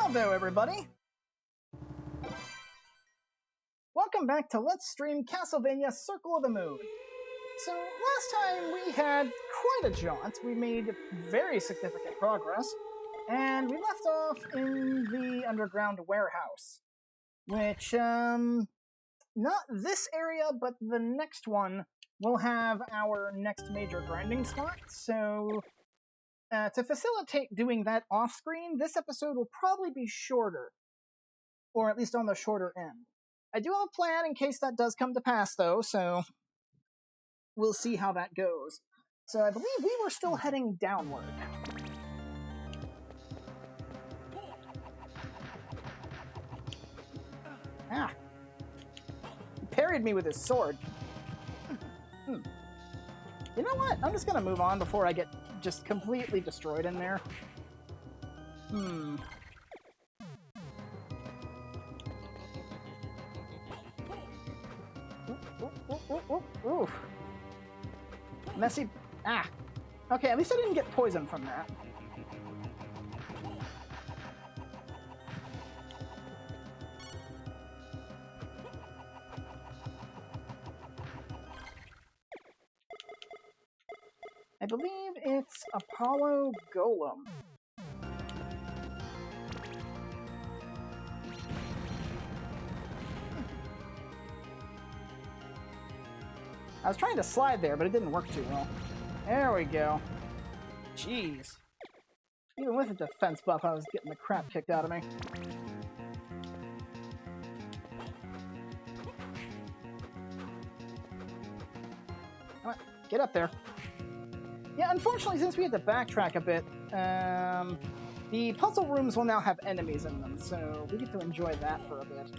Salvo, everybody! Welcome back to Let's Stream Castlevania Circle of the Moon. So, last time we had quite a jaunt. We made very significant progress, and we left off in the underground warehouse. Which, not this area, but the next one will have our next major grinding spot, so to facilitate doing that off-screen, this episode will probably be shorter, or at least on the shorter end. I do have a plan in case that does come to pass, though, so we'll see how that goes. So I believe we were still heading downward. Ah! He parried me with his sword. You know what? I'm just gonna move on before I get just completely destroyed in there. Ooh. Messy. Ah. Okay, at least I didn't get poisoned from that. I believe it's Apollo Golem. I was trying to slide there, but it didn't work too well. There we go. Jeez. Even with a defense buff, I was getting the crap kicked out of me. Come on, get up there. Yeah, unfortunately, since we had to backtrack a bit, the puzzle rooms will now have enemies in them, so we get to enjoy that for a bit.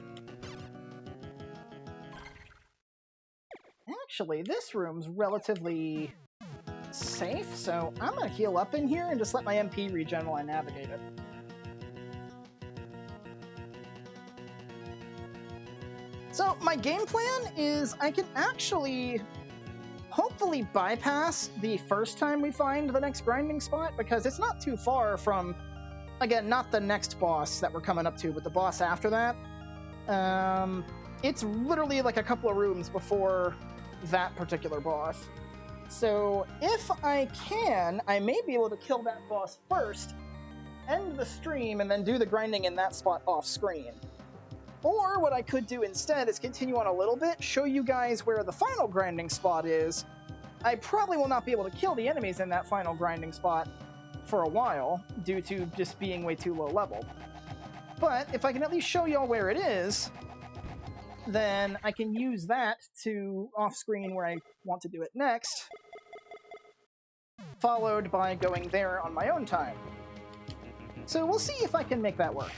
Actually, this room's relatively safe, so I'm gonna heal up in here and just let my MP regen while I navigate it. So, my game plan is I can actually hopefully bypass the first time we find the next grinding spot, because it's not too far from, again, not the next boss that we're coming up to, but the boss after that. It's literally like a couple of rooms before that particular boss. So if I can, I may be able to kill that boss first, end the stream, and then do the grinding in that spot off screen. Or what I could do instead is continue on a little bit, show you guys where the final grinding spot is. I probably will not be able to kill the enemies in that final grinding spot for a while, due to just being way too low level. But if I can at least show y'all where it is, then I can use that to off-screen where I want to do it next, followed by going there on my own time. So we'll see if I can make that work.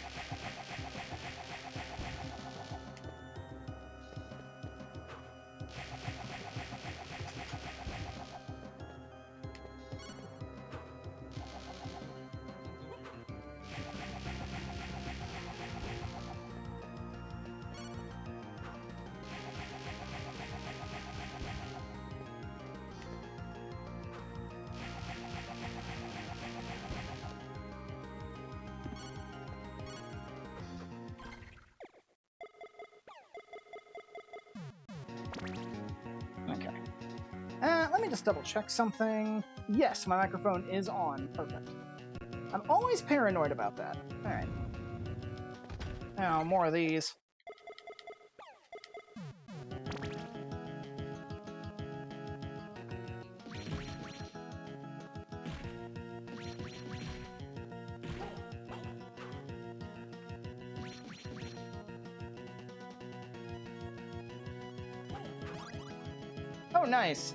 Let me just double check something. Yes, my microphone is on. Perfect. I'm always paranoid about that. Alright. Oh, more of these. Oh, nice.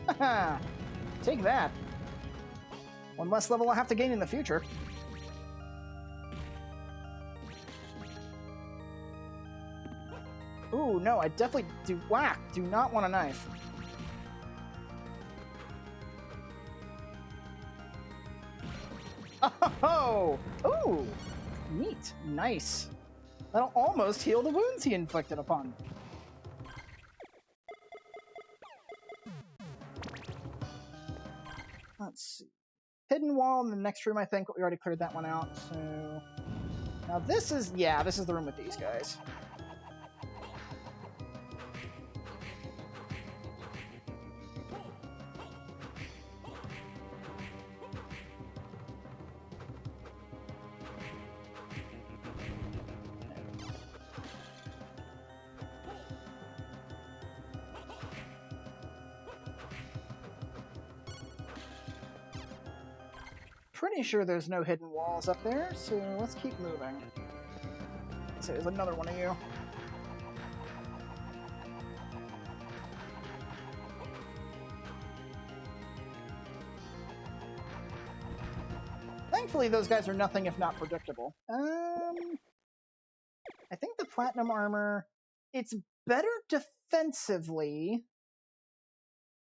Take that. One less level I'll have to gain in the future. Ooh, no, I definitely do not want a knife. Oh! Ooh! Neat. Nice. That'll almost heal the wounds he inflicted upon me. Let's see. Hidden wall in the next room, I think, but we already cleared that one out, so... Now this is, yeah, this is the room with these guys. Pretty sure there's no hidden walls up there, so let's keep moving. So there's another one of you. Thankfully, those guys are nothing if not predictable. I think the platinum armor, it's better defensively.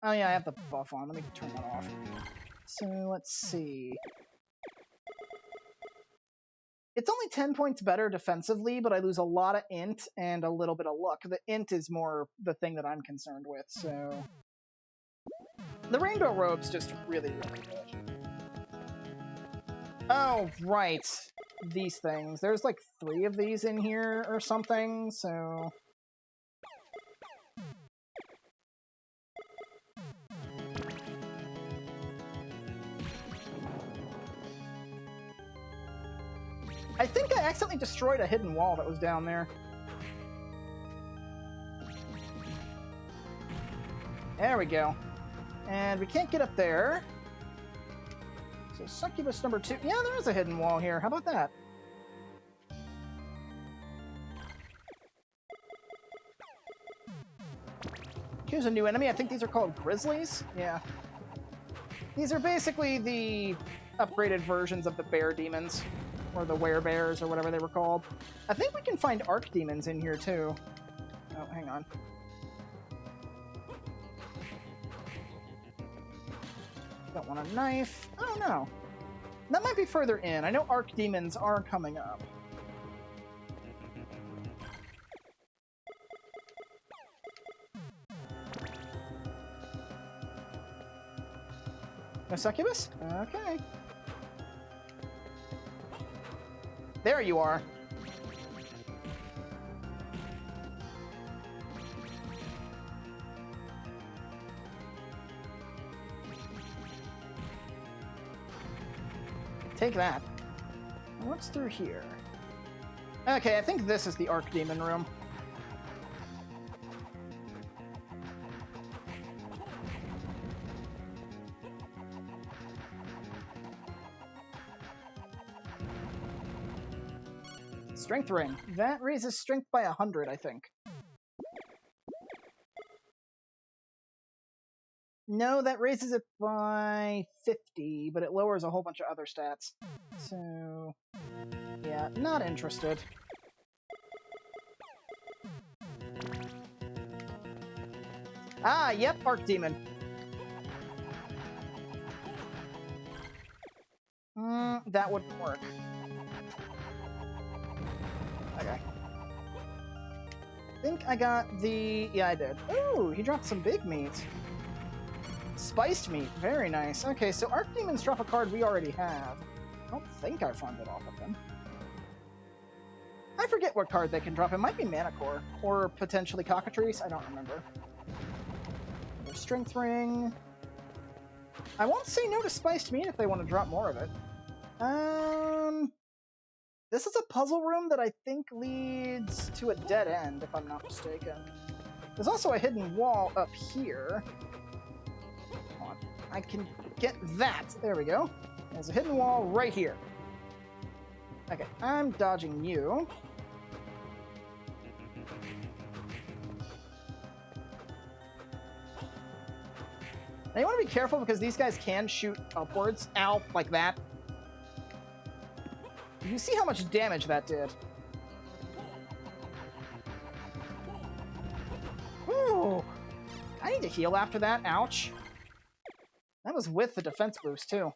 Oh yeah, I have the buff on. Let me turn that off. So let's see. It's only 10 points better defensively, but I lose a lot of int and a little bit of luck. The int is more the thing that I'm concerned with, so... The rainbow robe's just really, really good. Oh, right. These things. There's like 3 of these in here or something, so... I think I accidentally destroyed a hidden wall that was down there. There we go. And we can't get up there. So succubus number 2. Yeah, there is a hidden wall here. How about that? Here's a new enemy. I think these are called grizzlies. Yeah. These are basically the upgraded versions of the bear demons. Or the werebears, or whatever they were called. I think we can find archdemons in here, too. Oh, hang on. Don't want a knife. Oh, no. That might be further in. I know archdemons are coming up. No succubus? Okay. There you are. Take that. What's through here? Okay, I think this is the Archdemon room. Strength ring. That raises strength by 100, I think. No, that raises it by 50, but it lowers a whole bunch of other stats. So, yeah, not interested. Ah, yep, Archdemon. That wouldn't work. Okay. I think I got the... Yeah, I did. Ooh, he dropped some big meat. Spiced meat. Very nice. Okay, so Archdemons drop a card we already have. I don't think I farmed it off of them. I forget what card they can drop. It might be Manicore. Or potentially Cockatrice. I don't remember. There's Strength Ring. I won't say no to Spiced Meat if they want to drop more of it. This is a puzzle room that I think leads to a dead end, if I'm not mistaken. There's also a hidden wall up here. Come on. I can get that. There we go. There's a hidden wall right here. Okay, I'm dodging you. Now you want to be careful because these guys can shoot upwards. Ow, like that. You see how much damage that did. Ooh. I need to heal after that. Ouch. That was with the defense boost, too.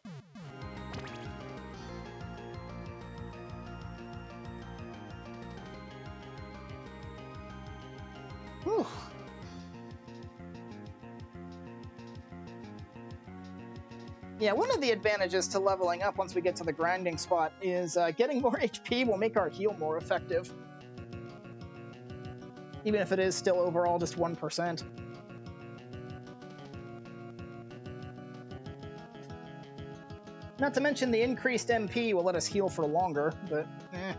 Whew. Yeah, one of the advantages to leveling up once we get to the grinding spot is getting more HP will make our heal more effective. Even if it is still overall just 1%. Not to mention the increased MP will let us heal for longer, but eh.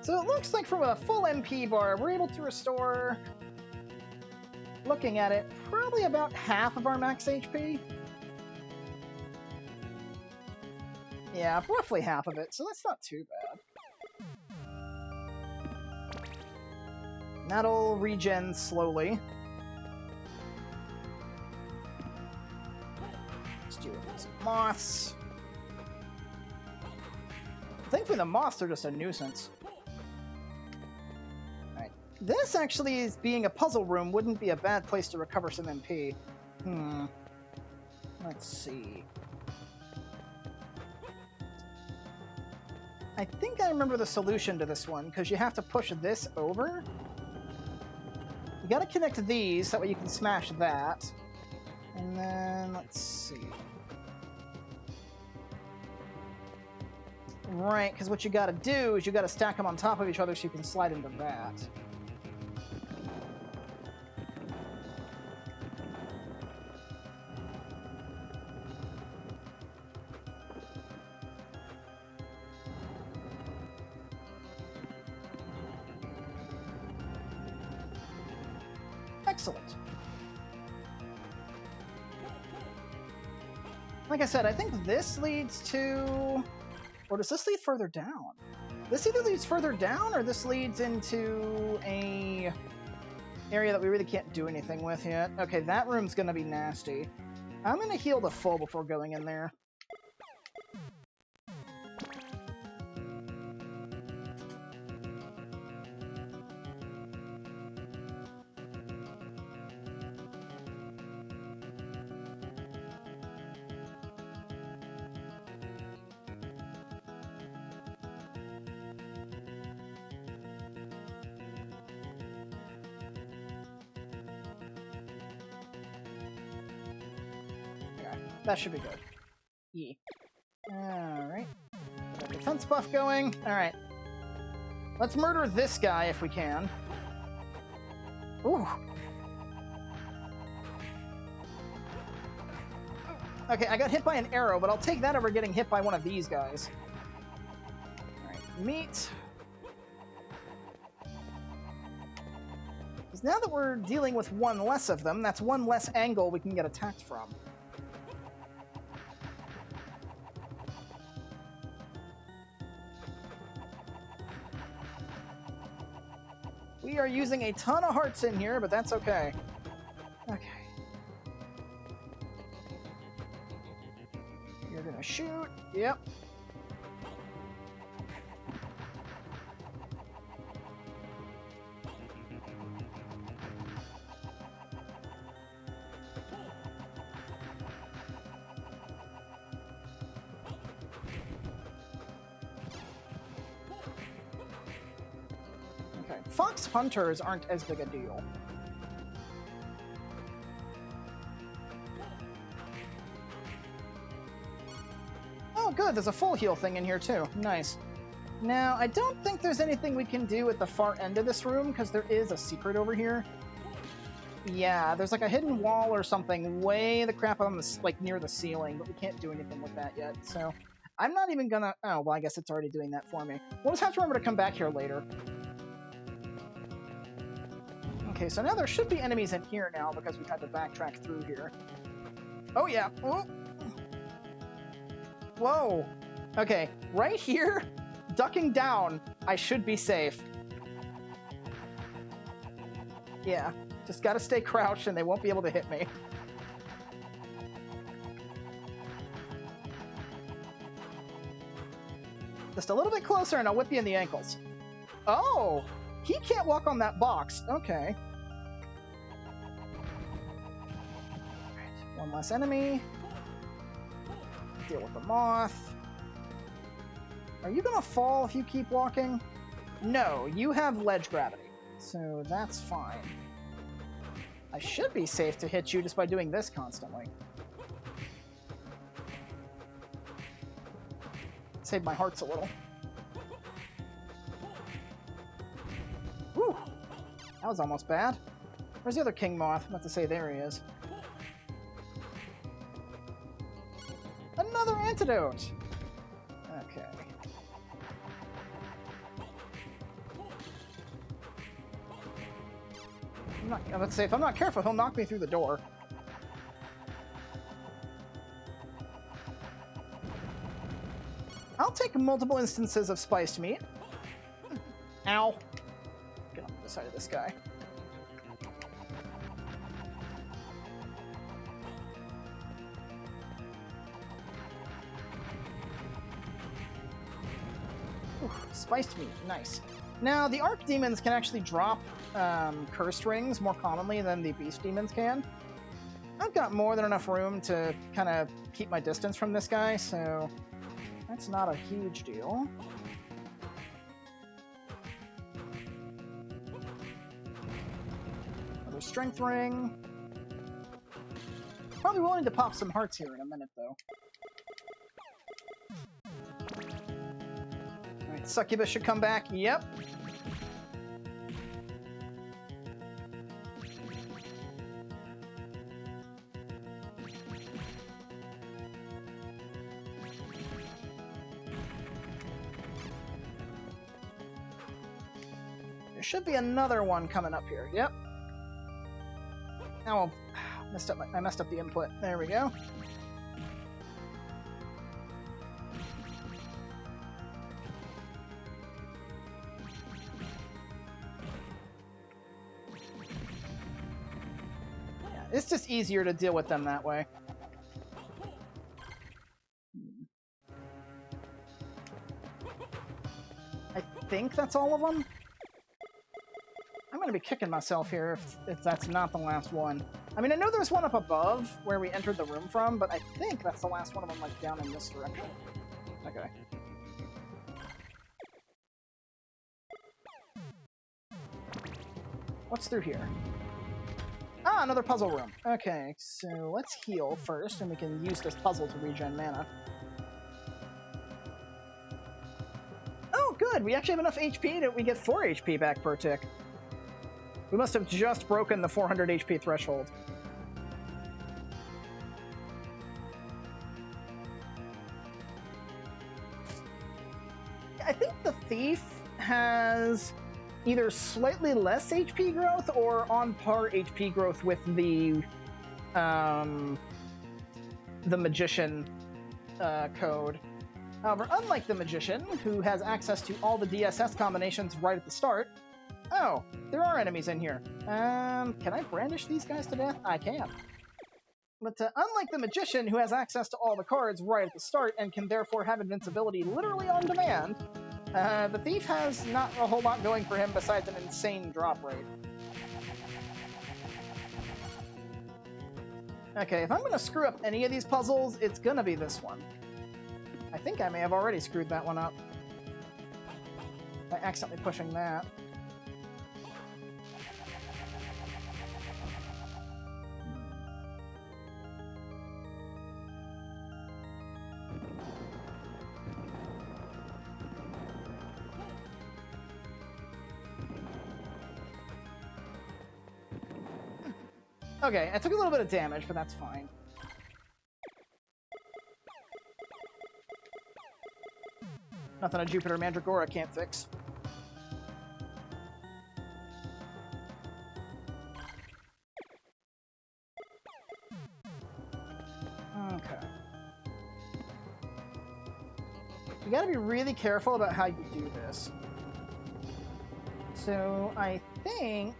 So it looks like from a full MP bar, we're able to restore, looking at it, probably about half of our max HP. Yeah, roughly half of it, so that's not too bad. That'll regen slowly. Let's deal with these moths. Thankfully the moths are just a nuisance. Alright. This actually, is being a puzzle room, wouldn't be a bad place to recover some MP. Let's see. I think I remember the solution to this one, because you have to push this over. You gotta connect these, that way you can smash that. And then, let's see. Right, because what you gotta do is you gotta stack them on top of each other so you can slide into that. Excellent. Like I said, I think this leads to... Or does this lead further down? This either leads further down or this leads into a area that we really can't do anything with yet. Okay, that room's gonna be nasty. I'm gonna heal the full before going in there. That should be good. Yeah. Alright. Got the defense buff going. Alright. Let's murder this guy if we can. Ooh. Okay, I got hit by an arrow, but I'll take that over getting hit by one of these guys. Alright, meat. Because now that we're dealing with one less of them, that's one less angle we can get attacked from. We are using a ton of hearts in here, but that's okay. Okay. You're gonna shoot. Yep. Fox hunters aren't as big a deal. Oh, good. There's a full heal thing in here, too. Nice. Now, I don't think there's anything we can do at the far end of this room, because there is a secret over here. Yeah, there's like a hidden wall or something way the crap on the, like, near the ceiling, but we can't do anything with that yet, so... I'm not even gonna... Oh, well, I guess it's already doing that for me. We'll just have to remember to come back here later. Okay, so now there should be enemies in here now because we've had to backtrack through here. Oh, yeah. Oh. Whoa. Okay, right here, ducking down, I should be safe. Yeah, just gotta stay crouched and they won't be able to hit me. Just a little bit closer and I'll whip you in the ankles. Oh! He can't walk on that box. Okay. Alright, one less enemy. Deal with the moth. Are you gonna fall if you keep walking? No, you have ledge gravity. So that's fine. I should be safe to hit you just by doing this constantly. Save my hearts a little. Whew! That was almost bad. Where's the other King Moth? I'm about to say, there he is. Another antidote! Okay. I'm about to say, if I'm not careful, he'll knock me through the door. I'll take multiple instances of spiced meat. Ow. Get on the side of this guy. Ooh, spiced meat, nice. Now, the Arc Demons can actually drop cursed rings more commonly than the Beast Demons can. I've got more than enough room to kind of keep my distance from this guy, so that's not a huge deal. Another Strength Ring. Probably willing to pop some hearts here in a minute, though. Alright, Succubus should come back. Yep. Should be another one coming up here. Yep. Now I messed up the input. There we go. Yeah, it's just easier to deal with them that way. I think that's all of them. I'm going to be kicking myself here if that's not the last one. I mean, I know there's one up above where we entered the room from, but I think that's the last one of them, like, down in this direction. Okay. What's through here? Ah, another puzzle room. Okay, so let's heal first, and we can use this puzzle to regen mana. Oh, good! We actually have enough HP that we get 4 HP back per tick. We must have just broken the 400 HP threshold. I think the Thief has either slightly less HP growth or on par HP growth with the Magician code. However, unlike the Magician, who has access to all the DSS combinations right at the start, oh, there are enemies in here. Can I brandish these guys to death? I can. But unlike the Magician, who has access to all the cards right at the start and can therefore have invincibility literally on demand, the Thief has not a whole lot going for him besides an insane drop rate. Okay, if I'm going to screw up any of these puzzles, it's going to be this one. I think I may have already screwed that one up by accidentally pushing that. Okay, I took a little bit of damage, but that's fine. Nothing a Jupiter Mandragora can't fix. Okay. You gotta be really careful about how you do this. So, I think...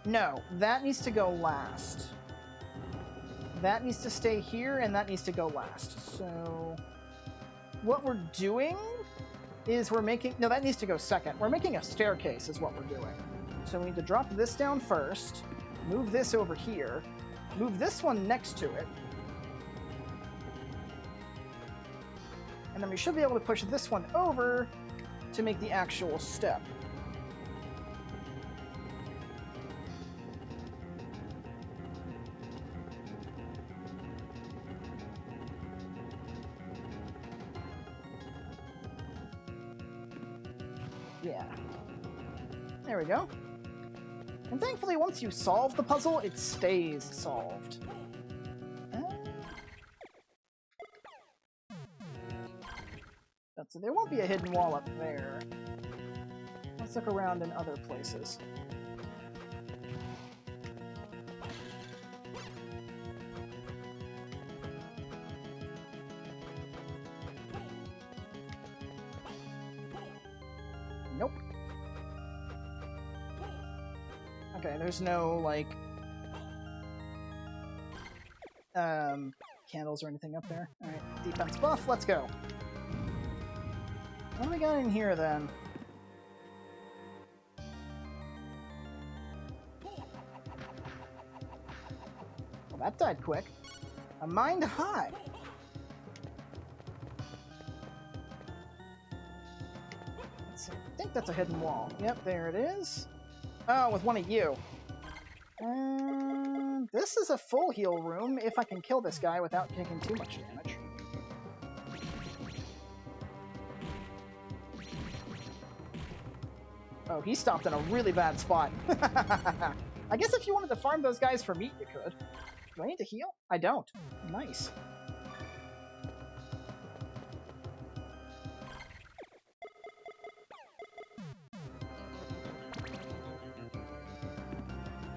No, that needs to go last. That needs to stay here, and that needs to go last. So, what we're doing is we're making... No, that needs to go second. We're making a staircase is what we're doing. So we need to drop this down first, move this over here, move this one next to it, and then we should be able to push this one over to make the actual step. Yeah. There we go. And thankfully, once you solve the puzzle, it stays solved. So there won't be a hidden wall up there. Let's look around in other places. Nope. Okay, there's no, like, candles or anything up there. Alright, defense buff, let's go. What do we got in here, then? Well, that died quick. A mind high. Let's see. I think that's a hidden wall. Yep, there it is. Oh, with one of you. This is a full heal room if I can kill this guy without taking too much damage. Oh, he stopped in a really bad spot. I guess if you wanted to farm those guys for meat, you could. Do I need to heal? I don't. Nice.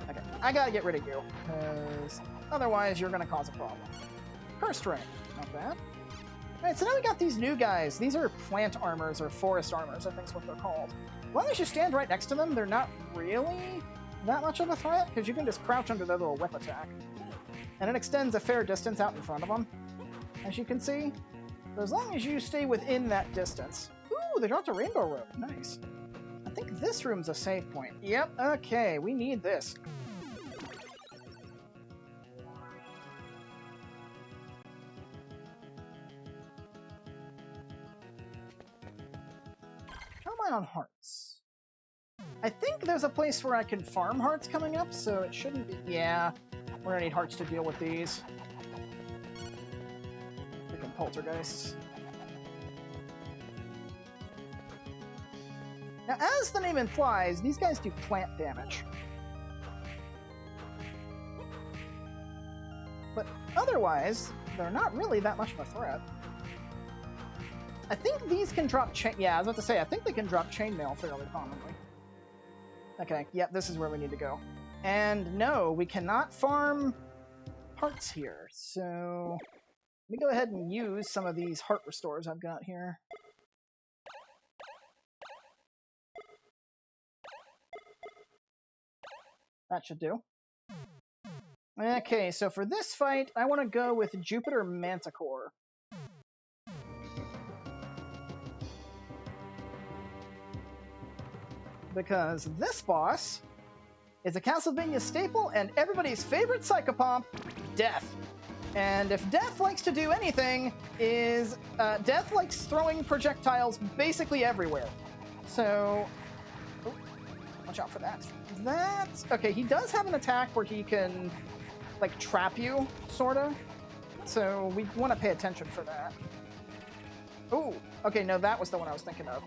Okay, I gotta get rid of you, because otherwise you're gonna cause a problem. Cursed ring. Not bad. Alright, so now we got these new guys. These are plant armors, or forest armors, I think is what they're called. As long as you stand right next to them, they're not really that much of a threat, because you can just crouch under their little whip attack. And it extends a fair distance out in front of them, as you can see. So as long as you stay within that distance. Ooh, they dropped a rainbow rope. Nice. I think this room's a save point. Yep, okay, we need this. How am I on hearts? I think there's a place where I can farm hearts coming up, so it shouldn't be... Yeah, we're gonna need hearts to deal with these. Freaking poltergeists. Now, as the name implies, these guys do plant damage. But otherwise, they're not really that much of a threat. I think these can drop chain... Yeah, I was about to say, I think they can drop chainmail fairly commonly. Okay, yep, this is where we need to go. And no, we cannot farm hearts here, so... Let me go ahead and use some of these heart restores I've got here. That should do. Okay, so for this fight, I want to go with Jupiter Manticore. Because this boss is a Castlevania staple and everybody's favorite psychopomp, Death. And if Death likes to do anything, is Death likes throwing projectiles basically everywhere. So, oh, watch out for that. Okay, he does have an attack where he can, like, trap you, sorta. So we want to pay attention for that. Oh, okay, no, that was the one I was thinking of.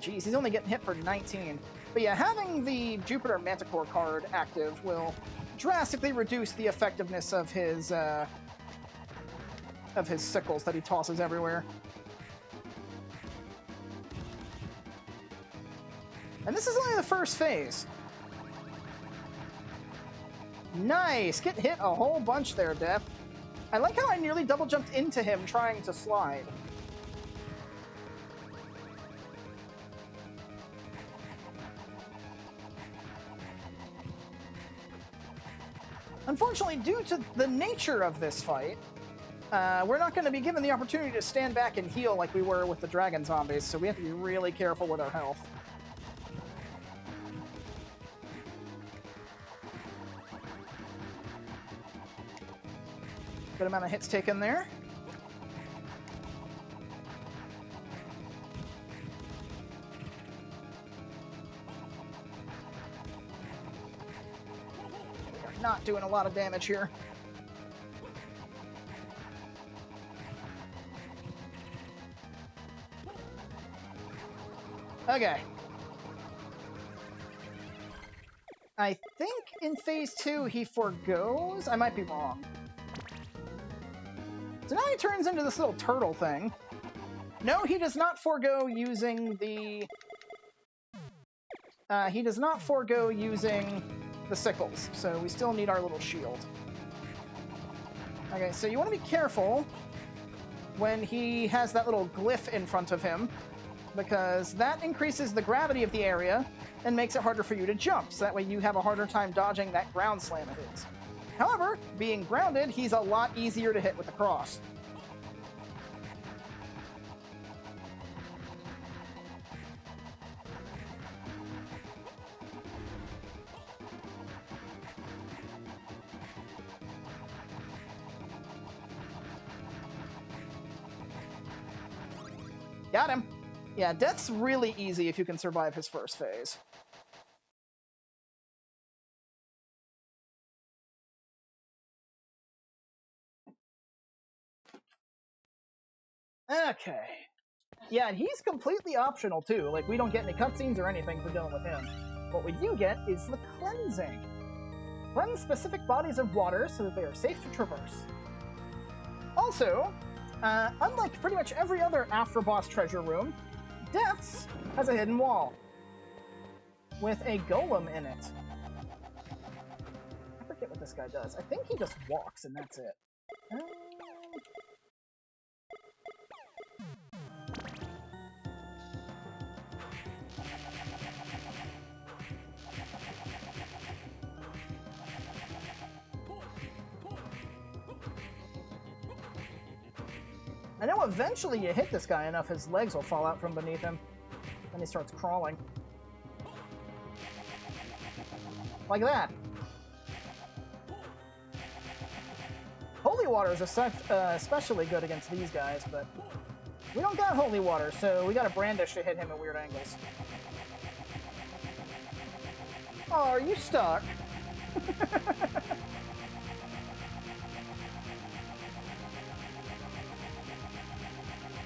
Jeez, he's only getting hit for 19. But yeah, having the Jupiter Manticore card active will drastically reduce the effectiveness of his sickles that he tosses everywhere. And this is only the first phase. Nice! Get hit a whole bunch there, Death. I like how I nearly double jumped into him trying to slide. Unfortunately, due to the nature of this fight, we're not going to be given the opportunity to stand back and heal like we were with the dragon zombies, so we have to be really careful with our health. Good amount of hits taken there. not doing a lot of damage here. Okay. I think in Phase 2 he forgoes? I might be wrong. So now he turns into this little turtle thing. No, he does not forego using the... he does not forego using the sickles, so we still need our little shield. Okay, so you want to be careful when he has that little glyph in front of him, because that increases the gravity of the area and makes it harder for you to jump, so that way you have a harder time dodging that ground slam of his. However, being grounded, he's a lot easier to hit with the cross. Got him. Yeah, death's really easy if you can survive his first phase. Okay. Yeah, and he's completely optional, too. Like, we don't get any cutscenes or anything for dealing with him. What we do get is the cleansing. Cleanse specific bodies of water so that they are safe to traverse. Also, unlike pretty much every other after-boss treasure room, Death's has a hidden wall with a golem in it. I forget what this guy does. I think he just walks and that's it. I know eventually you hit this guy enough, his legs will fall out from beneath him. Then he starts crawling. Like that. Holy water is especially good against these guys, but we don't got holy water, so we got a brandish to hit him at weird angles. Oh, are you stuck?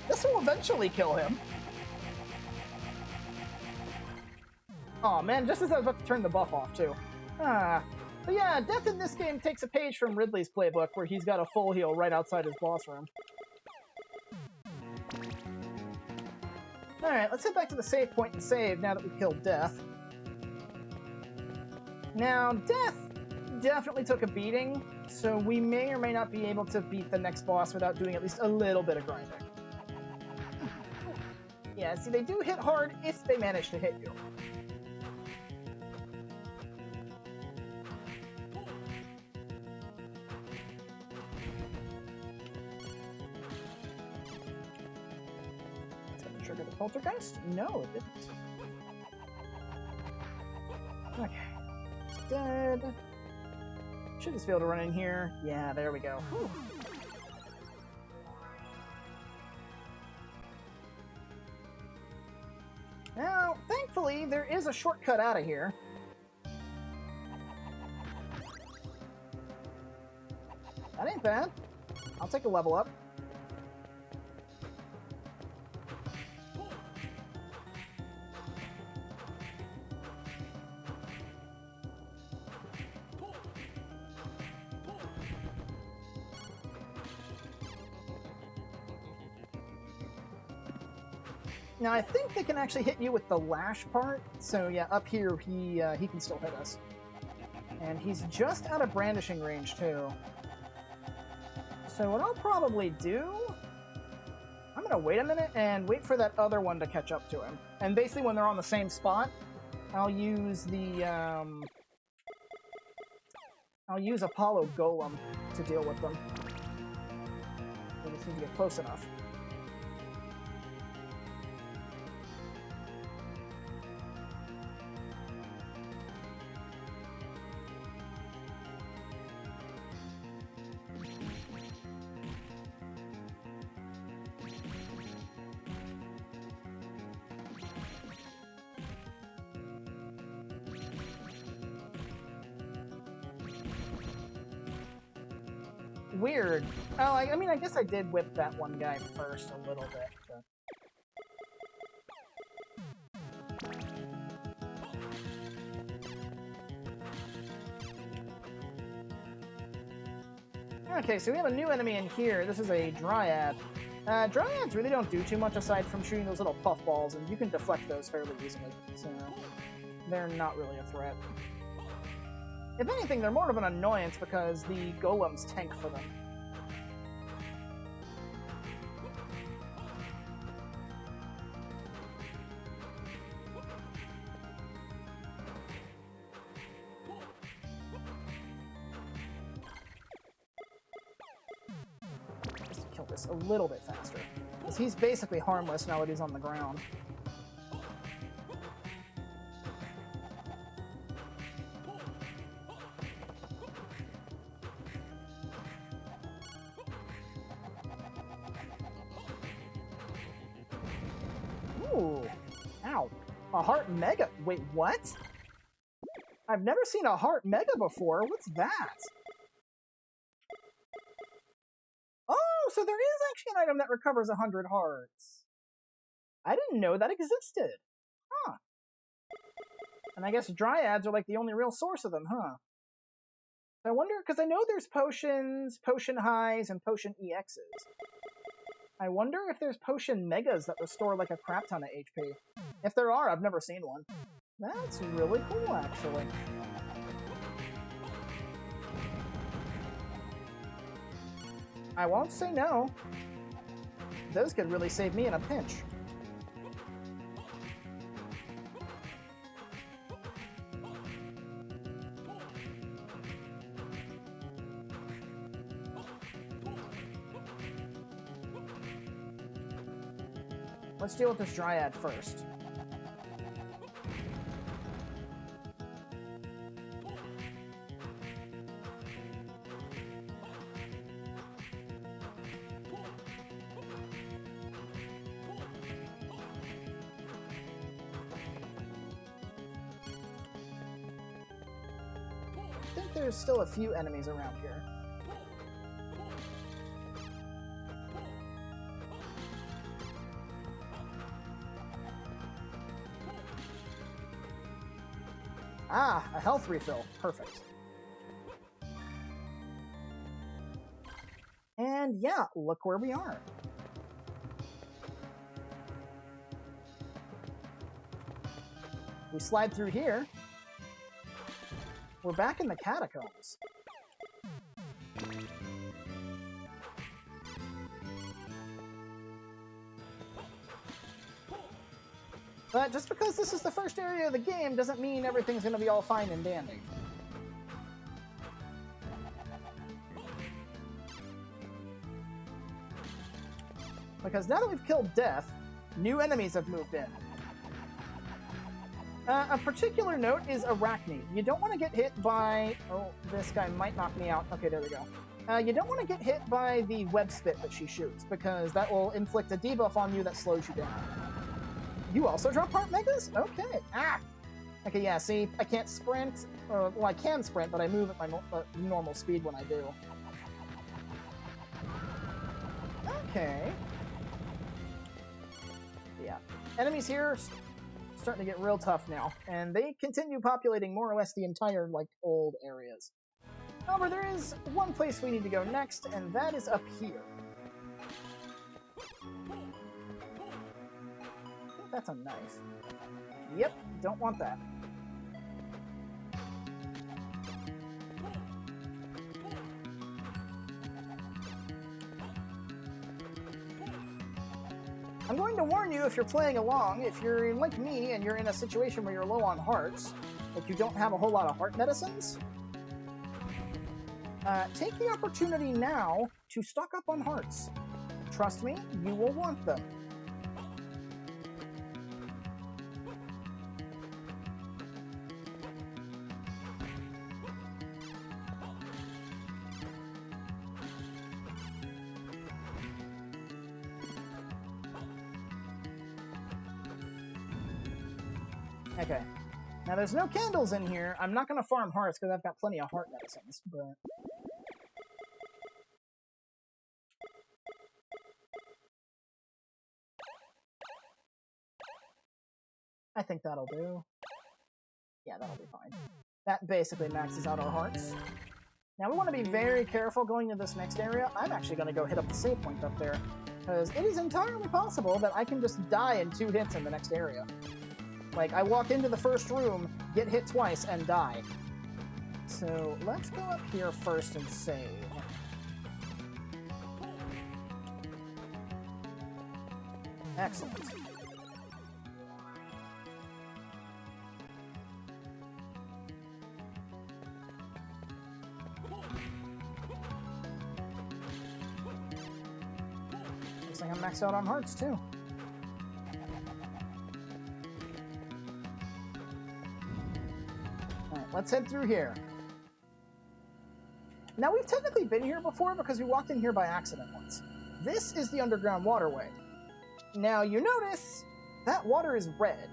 This will eventually kill him. Oh man, just as I was about to turn the buff off, too. But yeah, Death in this game takes a page from Ridley's playbook, where he's got a full heal right outside his boss room. Alright, let's head back to the save point and save now that we've killed Death. Now, Death definitely took a beating, so we may or may not be able to beat the next boss without doing at least a little bit of grinding. Yeah, see, they do hit hard if they manage to hit you. Did it trigger the poltergeist? No, it didn't. Okay. It's dead. Should just be able to run in here. Yeah, there we go. Whew. Now, thankfully, there is a shortcut out of here. That ain't bad. I'll take a level up. Now, I think they can actually hit you with the lash part, so yeah, up here, he can still hit us. And he's just out of brandishing range, too. So what I'll probably do... I'm gonna wait a minute and wait for that other one to catch up to him. And basically, when they're on the same spot, I'll use the, I'll use Apollo Golem to deal with them. We just need to get close enough. Weird. Oh, I mean, I guess I did whip that one guy first a little bit, but... Okay, so we have a new enemy in here. This is a Dryad. Dryads really don't do too much aside from shooting those little puffballs, and you can deflect those fairly easily, so they're not really a threat. If anything, they're more of an annoyance because the golems tank for them. Just kill this a little bit faster, because he's basically harmless now that he's on the ground. Ooh, ow. A heart mega. Wait, what? I've never seen a heart mega before. What's that? Oh, so there is actually an item that recovers 100 hearts. I didn't know that existed. Huh. And I guess dryads are like the only real source of them, huh? I wonder, because I know there's potions, potion highs, and potion EXs. I wonder if there's potion megas that restore like a crap ton of HP. If there are, I've never seen one. That's really cool, actually. I won't say no. Those could really save me in a pinch. Let's deal with this Dryad first. I think there's still a few enemies around here. Ah, a health refill. Perfect. And yeah, look where we are. We slide through here. We're back in the catacombs. But just because this is the first area of the game doesn't mean everything's going to be all fine and dandy. Because now that we've killed Death, new enemies have moved in. A particular note is Arachne. You don't want to get hit by... Oh, this guy might knock me out. Okay, there we go. You don't want to get hit by the web spit that she shoots, because that will inflict a debuff on you that slows you down. You also drop heart megas? Okay. Ah! Okay, yeah, see, I can't sprint. Well, I can sprint, but I move at my normal speed when I do. Okay. Yeah. Enemies here starting to get real tough now, and they continue populating more or less the entire, like, old areas. However, there is one place we need to go next, and that is up here. That's a knife. Yep, don't want that. I'm going to warn you if you're playing along, if you're like me and you're in a situation where you're low on hearts, but you don't have a whole lot of heart medicines, take the opportunity now to stock up on hearts. Trust me, you will want them. Okay. Now, there's no candles in here. I'm not going to farm hearts because I've got plenty of heart medicines, but... I think that'll do. Yeah, that'll be fine. That basically maxes out our hearts. Now we want to be very careful going to this next area. I'm actually going to go hit up the save point up there, because it is entirely possible that I can just die in 2 hits in the next area. Like, I walk into the first room, get hit twice, and die. So let's go up here first and save. Excellent. Looks like I'm maxed out on hearts, too. Alright, let's head through here. Now, we've technically been here before because we walked in here by accident once. This is the underground waterway. Now, you notice that water is red.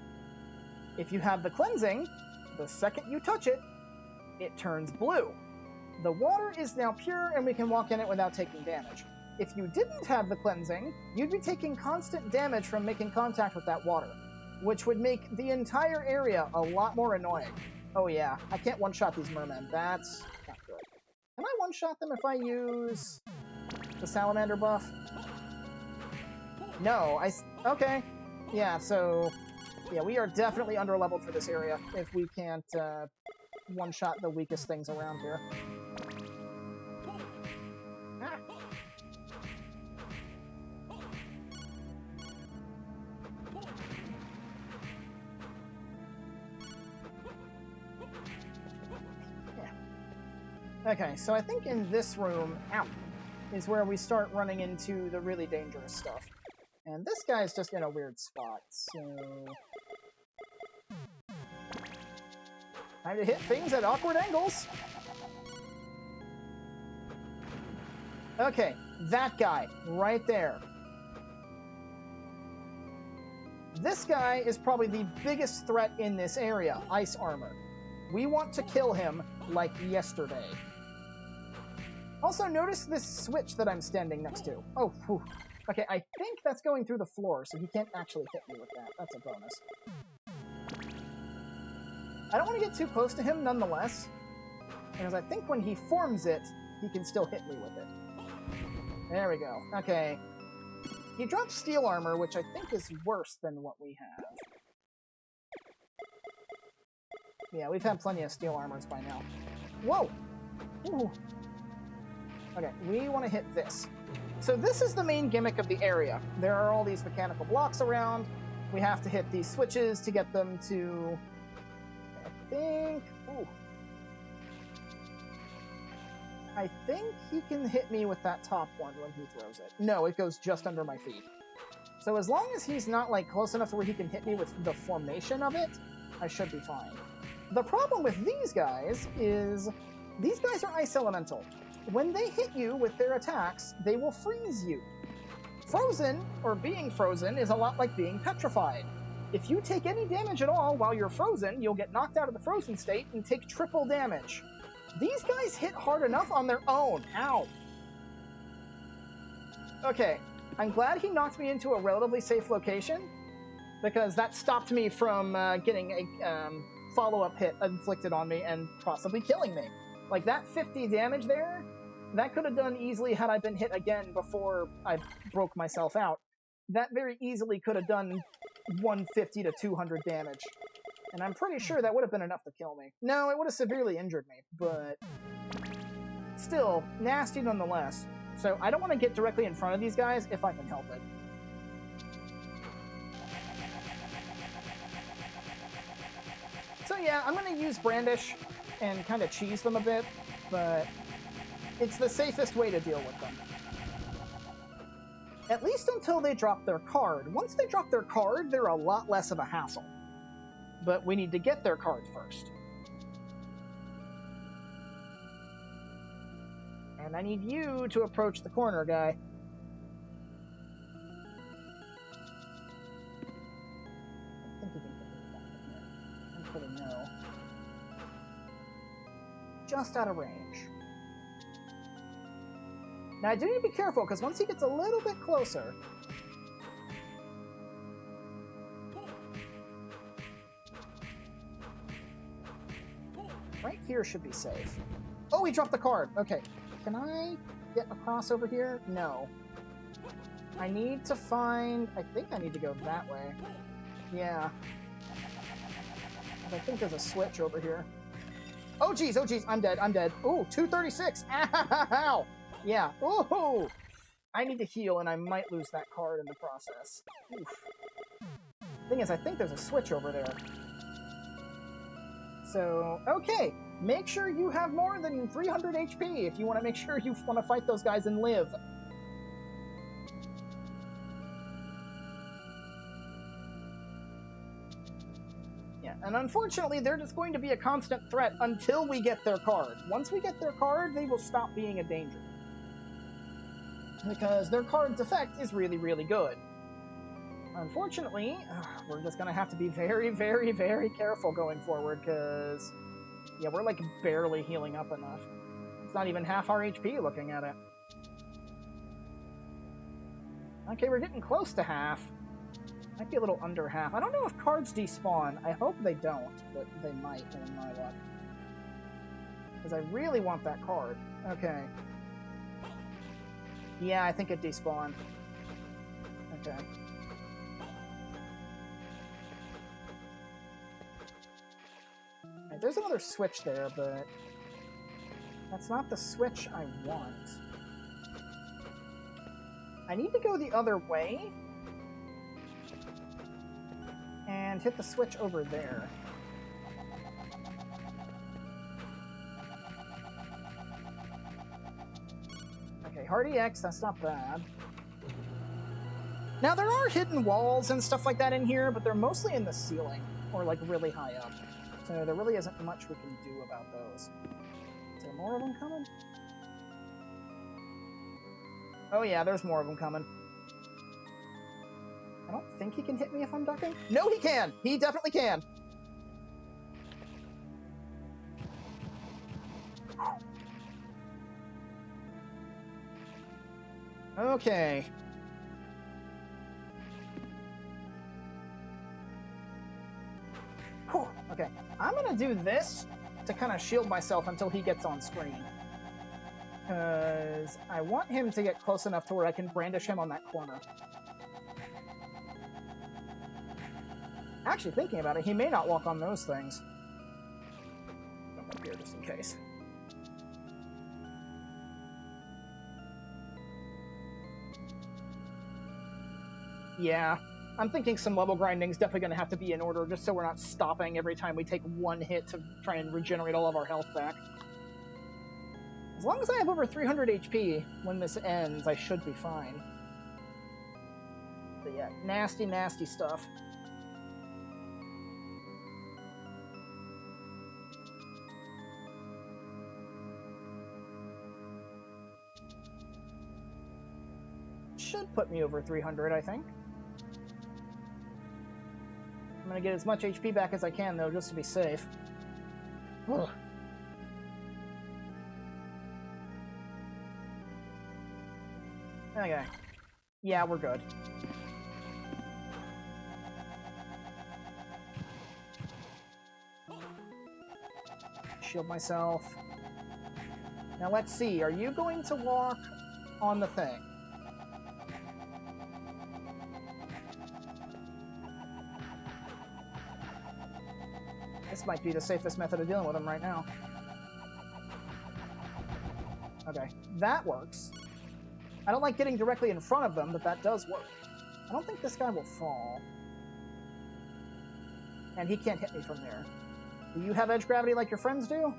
If you have the cleansing, the second you touch it, it turns blue. The water is now pure and we can walk in it without taking damage. If you didn't have the cleansing, you'd be taking constant damage from making contact with that water, which would make the entire area a lot more annoying. Oh yeah, I can't one-shot these mermen. That's not good. Can I one-shot them if I use the salamander buff? No, okay. Yeah, so... Yeah, we are definitely under-leveled for this area if we can't one-shot the weakest things around here. Ah. Yeah. Okay, so I think in this room, is where we start running into the really dangerous stuff. And this guy's just in a weird spot, so... Time to hit things at awkward angles! Okay, that guy, right there. This guy is probably the biggest threat in this area, Ice Armor. We want to kill him like yesterday. Also, notice this switch that I'm standing next to. Oh, whew. Okay, I think that's going through the floor, so he can't actually hit me with that. That's a bonus. I don't want to get too close to him, nonetheless, because I think when he forms it, he can still hit me with it. There we go. Okay. He drops steel armor, which I think is worse than what we have. Yeah, we've had plenty of steel armors by now. Whoa! Ooh. Okay, we want to hit this. So this is the main gimmick of the area. There are all these mechanical blocks around. We have to hit these switches to get them to... I think he can hit me with that top one when he throws it. No, it goes just under my feet. So as long as he's not, like, close enough to where he can hit me with the formation of it, I should be fine. The problem with these guys is... These guys are Ice Elemental. When they hit you with their attacks, they will freeze you. Frozen, or being frozen, is a lot like being petrified. If you take any damage at all while you're frozen, you'll get knocked out of the frozen state and take triple damage. These guys hit hard enough on their own. Ow. Okay, I'm glad he knocked me into a relatively safe location, because that stopped me from getting a follow-up hit inflicted on me and possibly killing me. Like, that 50 damage there, that could have done easily had I been hit again before I broke myself out. That very easily could have done 150 to 200 damage. And I'm pretty sure that would have been enough to kill me. No, it would have severely injured me, but... Still, nasty nonetheless. So I don't want to get directly in front of these guys if I can help it. So yeah, I'm going to use Brandish and kind of cheese them a bit, but it's the safest way to deal with them. At least until they drop their card. Once they drop their card, they're a lot less of a hassle. But we need to get their card first. And I need you to approach the corner guy. I think he can hit me back in here. I'm pretty no. Just out of range. Now, I do need to be careful, because once he gets a little bit closer... here should be safe. Oh, he dropped the card. Okay. Can I get across over here? No. I need to find... I think I need to go that way. Yeah. I think there's a switch over here. Oh, geez. Oh, geez. I'm dead. I'm dead. Ooh, 236. Ow! Yeah. Ooh! I need to heal, and I might lose that card in the process. Oof. Thing is, I think there's a switch over there. So, okay. Make sure you have more than 300 HP if you want to make sure you want to fight those guys and live. Yeah, and unfortunately, they're just going to be a constant threat until we get their card. Once we get their card, they will stop being a danger. Because their card's effect is really, really good. Unfortunately, we're just going to have to be very, very, very careful going forward, because, yeah, we're, like, barely healing up enough. It's not even half our HP looking at it. Okay, we're getting close to half. Might be a little under half. I don't know if cards despawn. I hope they don't, but they might, in my luck. Because I really want that card. Okay. Yeah, I think it despawned. Okay. Right, there's another switch there, but that's not the switch I want. I need to go the other way and hit the switch over there. Okay, Hardy X, that's not bad. Now, there are hidden walls and stuff like that in here, but they're mostly in the ceiling, or like really high up. So there really isn't much we can do about those. Is there more of them coming? Oh yeah, there's more of them coming. I don't think he can hit me if I'm ducking. No, he can! He definitely can! Okay. Whew. Okay, I'm gonna do this to kind of shield myself until he gets on screen. Because I want him to get close enough to where I can brandish him on that corner. Actually, thinking about it, he may not walk on those things. Jump up here just in case. Yeah, I'm thinking some level grinding is definitely going to have to be in order, just so we're not stopping every time we take one hit to try and regenerate all of our health back. As long as I have over 300 HP when this ends, I should be fine. But yeah, nasty, nasty stuff. Should put me over 300, I think. I'm gonna get as much HP back as I can, though, just to be safe. Ugh. Okay. Yeah, we're good. Shield myself. Now let's see, are you going to walk on the thing? This might be the safest method of dealing with him right now. Okay, that works. I don't like getting directly in front of them, but that does work. I don't think this guy will fall. And he can't hit me from there. Do you have edge gravity like your friends do?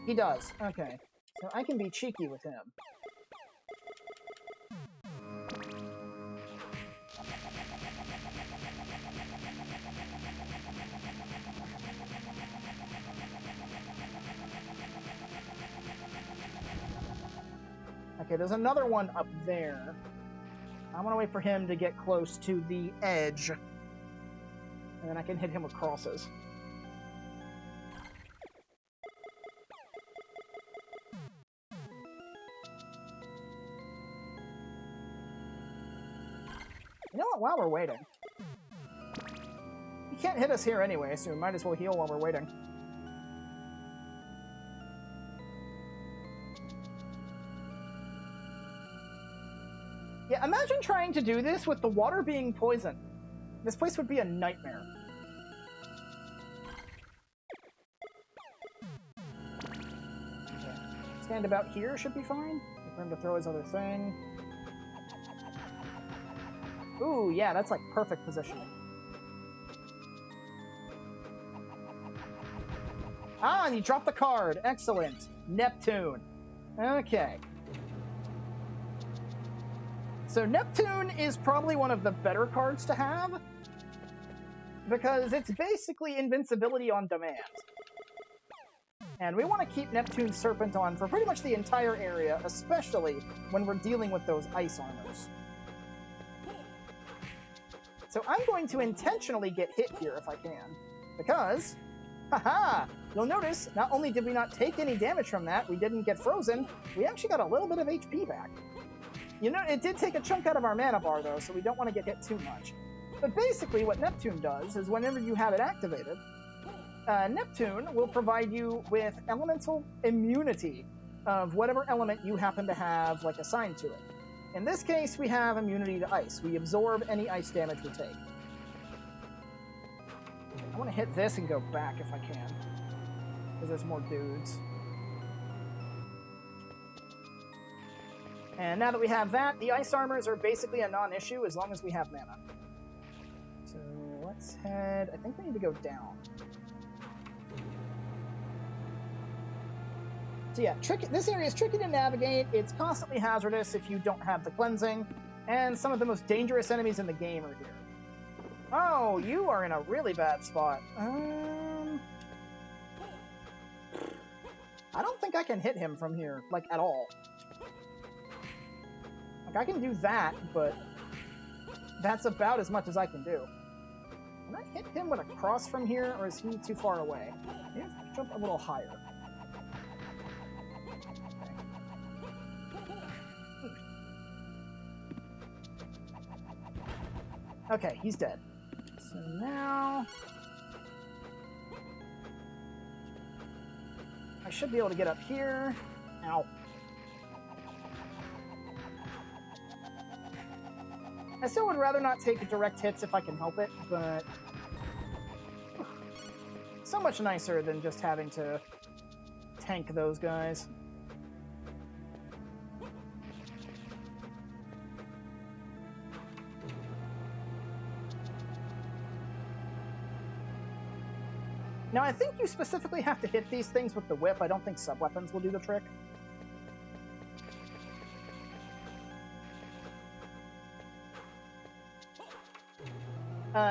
He does. Okay. So I can be cheeky with him. Okay, there's another one up there. I want to wait for him to get close to the edge. And then I can hit him with crosses. You know what? While we're waiting. He can't hit us here anyway, so we might as well heal while we're waiting. Yeah, imagine trying to do this with the water being poisoned. This place would be a nightmare. Okay. Stand about here should be fine. Wait for him to throw his other thing. Ooh, yeah, that's like perfect positioning. Ah, and you dropped the card. Excellent. Neptune. Okay. So Neptune is probably one of the better cards to have, because it's basically invincibility on demand. And we want to keep Neptune's Serpent on for pretty much the entire area, especially when we're dealing with those ice armors. So I'm going to intentionally get hit here if I can, because, haha, you'll notice not only did we not take any damage from that, we didn't get frozen, we actually got a little bit of HP back. You know, it did take a chunk out of our mana bar, though, so we don't want to get hit too much. But basically, what Neptune does is whenever you have it activated, Neptune will provide you with elemental immunity of whatever element you happen to have, like, assigned to it. In this case, we have immunity to ice. We absorb any ice damage we take. I want to hit this and go back if I can, because there's more dudes. And now that we have that, the ice armors are basically a non-issue as long as we have mana. So let's head... I think we need to go down. So yeah, this area is tricky to navigate. It's constantly hazardous if you don't have the cleansing. And some of the most dangerous enemies in the game are here. Oh, you are in a really bad spot. I don't think I can hit him from here, like, at all. I can do that, but that's about as much as I can do. Can I hit him with a cross from here, or is he too far away? Maybe if I jump a little higher. Okay, he's dead. So now... I should be able to get up here. Ow. I still would rather not take direct hits if I can help it, but so much nicer than just having to tank those guys. Now, I think you specifically have to hit these things with the whip. I don't think sub-weapons will do the trick.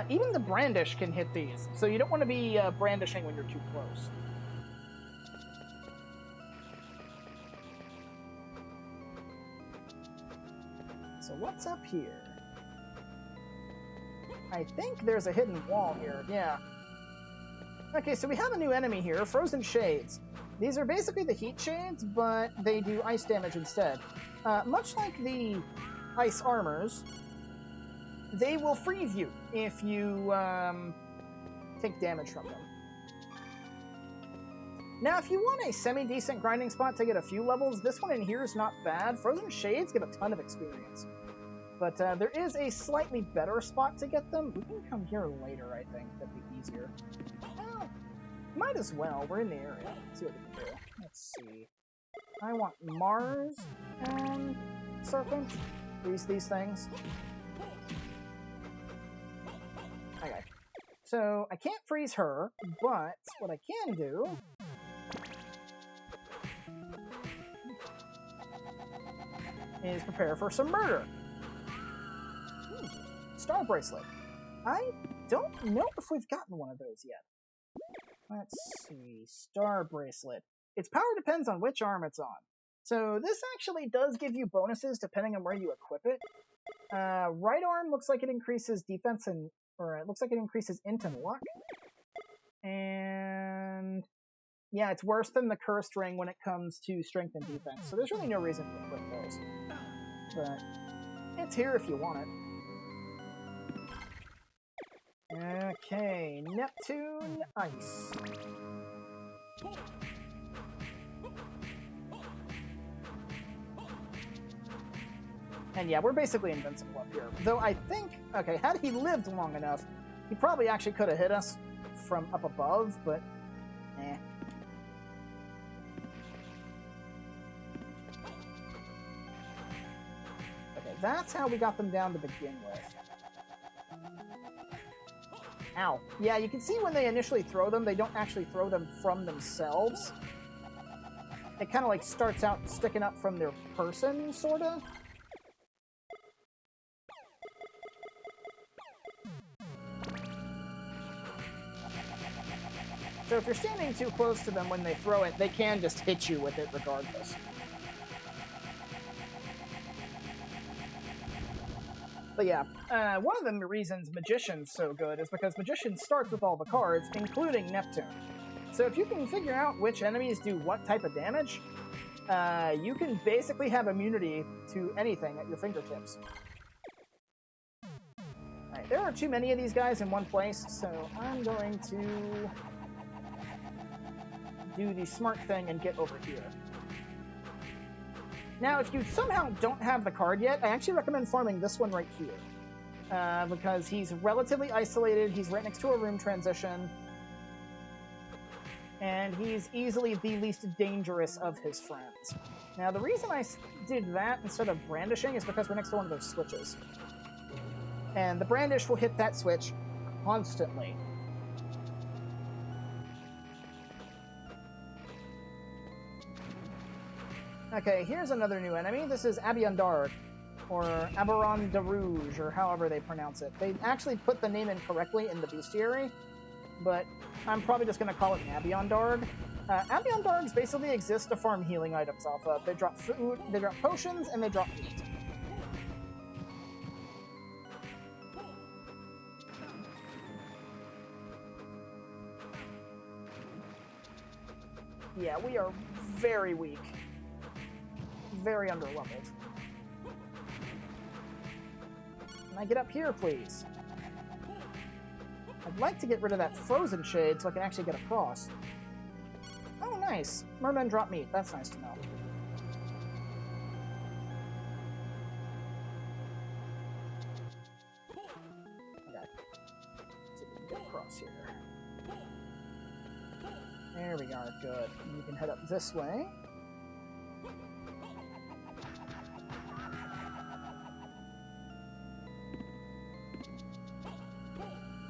Even the brandish can hit these, so you don't want to be brandishing when you're too close. So what's up here? I think there's a hidden wall here, yeah. Okay, so we have a new enemy here, Frozen Shades. These are basically the heat shades, but they do ice damage instead. Much like the ice armors, they will freeze you if you take damage from them. Now, if you want a semi-decent grinding spot to get a few levels, this one in here is not bad. Frozen Shades get a ton of experience. But there is a slightly better spot to get them. We can come here later, I think. That'd be easier. Well, might as well. We're in the area. Let's see what we can do. Let's see. I want Mars and Serpent. Freeze these things. Okay. So, I can't freeze her, but what I can do... is prepare for some murder. Star Bracelet. I don't know if we've gotten one of those yet. Let's see. Star Bracelet. Its power depends on which arm it's on. So this actually does give you bonuses depending on where you equip it. Right arm looks like it increases defense and... or it looks like it increases int and luck. And... yeah, it's worse than the Cursed Ring when it comes to strength and defense. So there's really no reason to equip those. But it's here if you want it. Okay, Neptune Ice. And yeah, we're basically invincible up here. Though I think, okay, had he lived long enough, he probably actually could have hit us from up above, but eh. Okay, that's how we got them down to begin with. Ow. Yeah, you can see when they initially throw them, they don't actually throw them from themselves. It kind of like starts out sticking up from their person, sort of. So if you're standing too close to them when they throw it, they can just hit you with it regardless. But yeah, one of the reasons Magician's so good is because Magician starts with all the cards, including Neptune. So if you can figure out which enemies do what type of damage, you can basically have immunity to anything at your fingertips. Alright, there are too many of these guys in one place, so I'm going to do the smart thing and get over here. Now, if you somehow don't have the card yet, I actually recommend farming this one right here. Because he's relatively isolated, he's right next to a room transition, and he's easily the least dangerous of his friends. Now, the reason I did that instead of brandishing is because we're next to one of those switches. And the brandish will hit that switch constantly. Okay, here's another new enemy. This is Abiandard, or Aberon de Rouge, or however they pronounce it. They actually put the name incorrectly in the bestiary, but I'm probably just going to call it Abiandard. Abiandards basically exist to farm healing items off of. They drop food, they drop potions, and they drop meat. Yeah, we are very weak. Very underleveled. Can I get up here, please? I'd like to get rid of that frozen shade so I can actually get across. Oh, nice. Mermen drop meat. That's nice to know. Okay. Let's see if we can get across here. There we are. Good. And you can head up this way.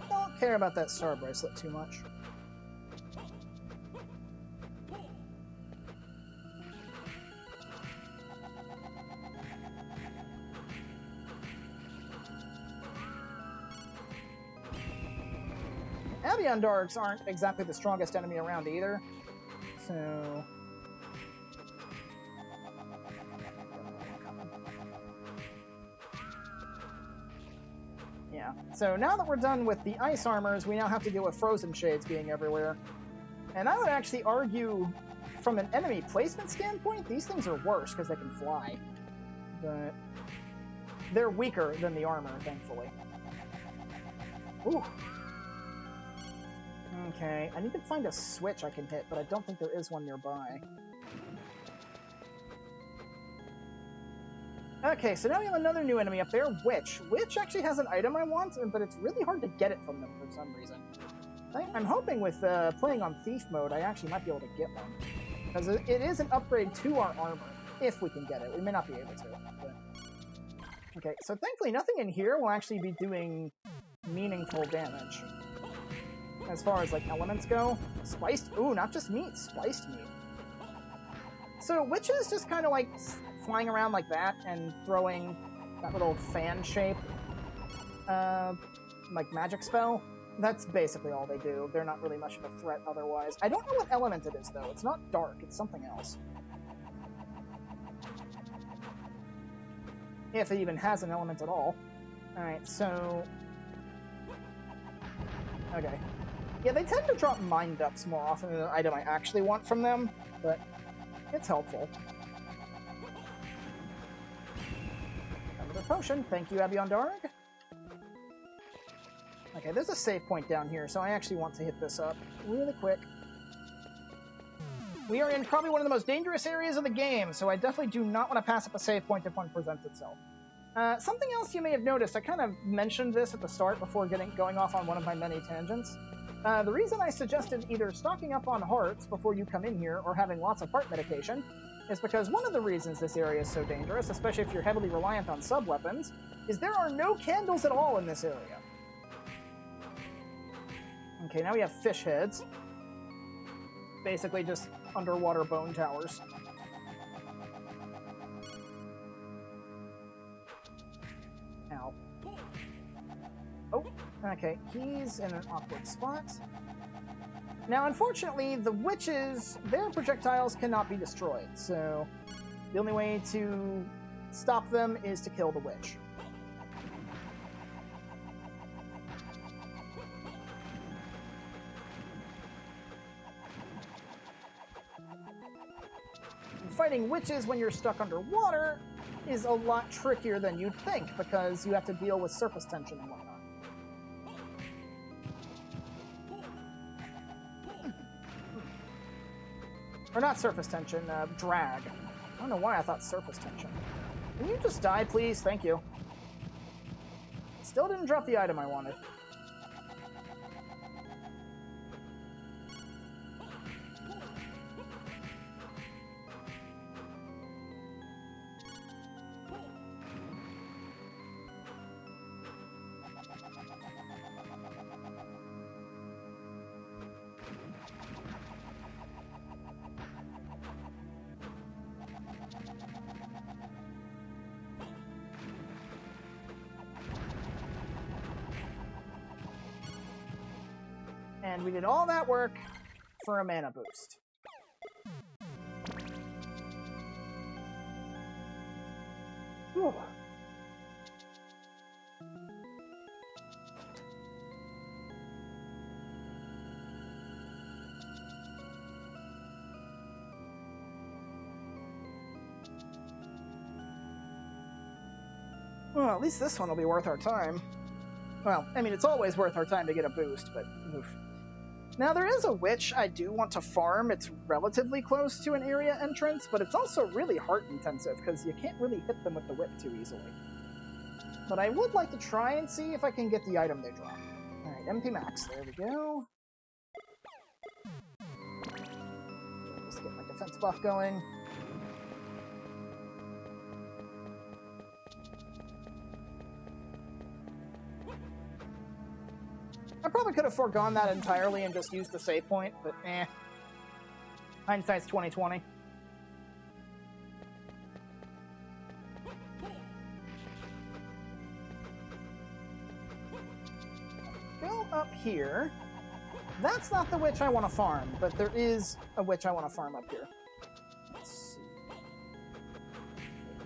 Don't care about that star bracelet too much. Abiandards aren't exactly the strongest enemy around either, so... Yeah, so now that we're done with the ice armors, we now have to deal with frozen shades being everywhere. And I would actually argue, from an enemy placement standpoint, these things are worse because they can fly. But they're weaker than the armor, thankfully. Ooh. Okay, I need to find a switch I can hit, but I don't think there is one nearby. Okay, so now we have another new enemy up there, Witch. Witch actually has an item I want, but it's really hard to get it from them for some reason. I'm hoping with playing on Thief mode, I actually might be able to get one. Because it is an upgrade to our armor, if we can get it. We may not be able to. But... Okay, so thankfully nothing in here will actually be doing meaningful damage. As far as, like, elements go. Spiced? Ooh, not just meat, spiced meat. So witches just kind of, like, flying around like that and throwing that little fan shape, like, magic spell. That's basically all they do. They're not really much of a threat otherwise. I don't know what element it is, though. It's not dark. It's something else. If it even has an element at all. Alright, so... Okay. Yeah, they tend to drop mind ducts more often than an item I actually want from them, but it's helpful. Another potion. Thank you, Abiandarg. Okay, there's a save point down here, so I actually want to hit this up really quick. We are in probably one of the most dangerous areas of the game, so I definitely do not want to pass up a save point if one presents itself. Something else you may have noticed, I kind of mentioned this at the start before going off on one of my many tangents. The reason I suggested either stocking up on hearts before you come in here or having lots of heart medication is because one of the reasons this area is so dangerous, especially if you're heavily reliant on sub-weapons, is there are no candles at all in this area. Okay, now we have fish heads. Basically just underwater bone towers. Ow. Oh, okay, he's in an awkward spot. Now, unfortunately, the witches, their projectiles cannot be destroyed, so the only way to stop them is to kill the witch. Fighting witches when you're stuck underwater is a lot trickier than you'd think, because you have to deal with surface tension and whatnot. Or not surface tension, drag. I don't know why I thought surface tension. Can you just die, please? Thank you. Still didn't drop the item I wanted. And we did all that work for a mana boost. Whew. Well, at least this one will be worth our time. Well, I mean, it's always worth our time to get a boost, but oof. Now, there is a witch I do want to farm. It's relatively close to an area entrance, but it's also really heart-intensive, because you can't really hit them with the whip too easily. But I would like to try and see if I can get the item they drop. Alright, MP max. There we go. Just get my defense buff going. I probably could have foregone that entirely and just used the save point, but eh. Hindsight's 20/20. Go up here. That's not the witch I want to farm, but there is a witch I want to farm up here. Let's see.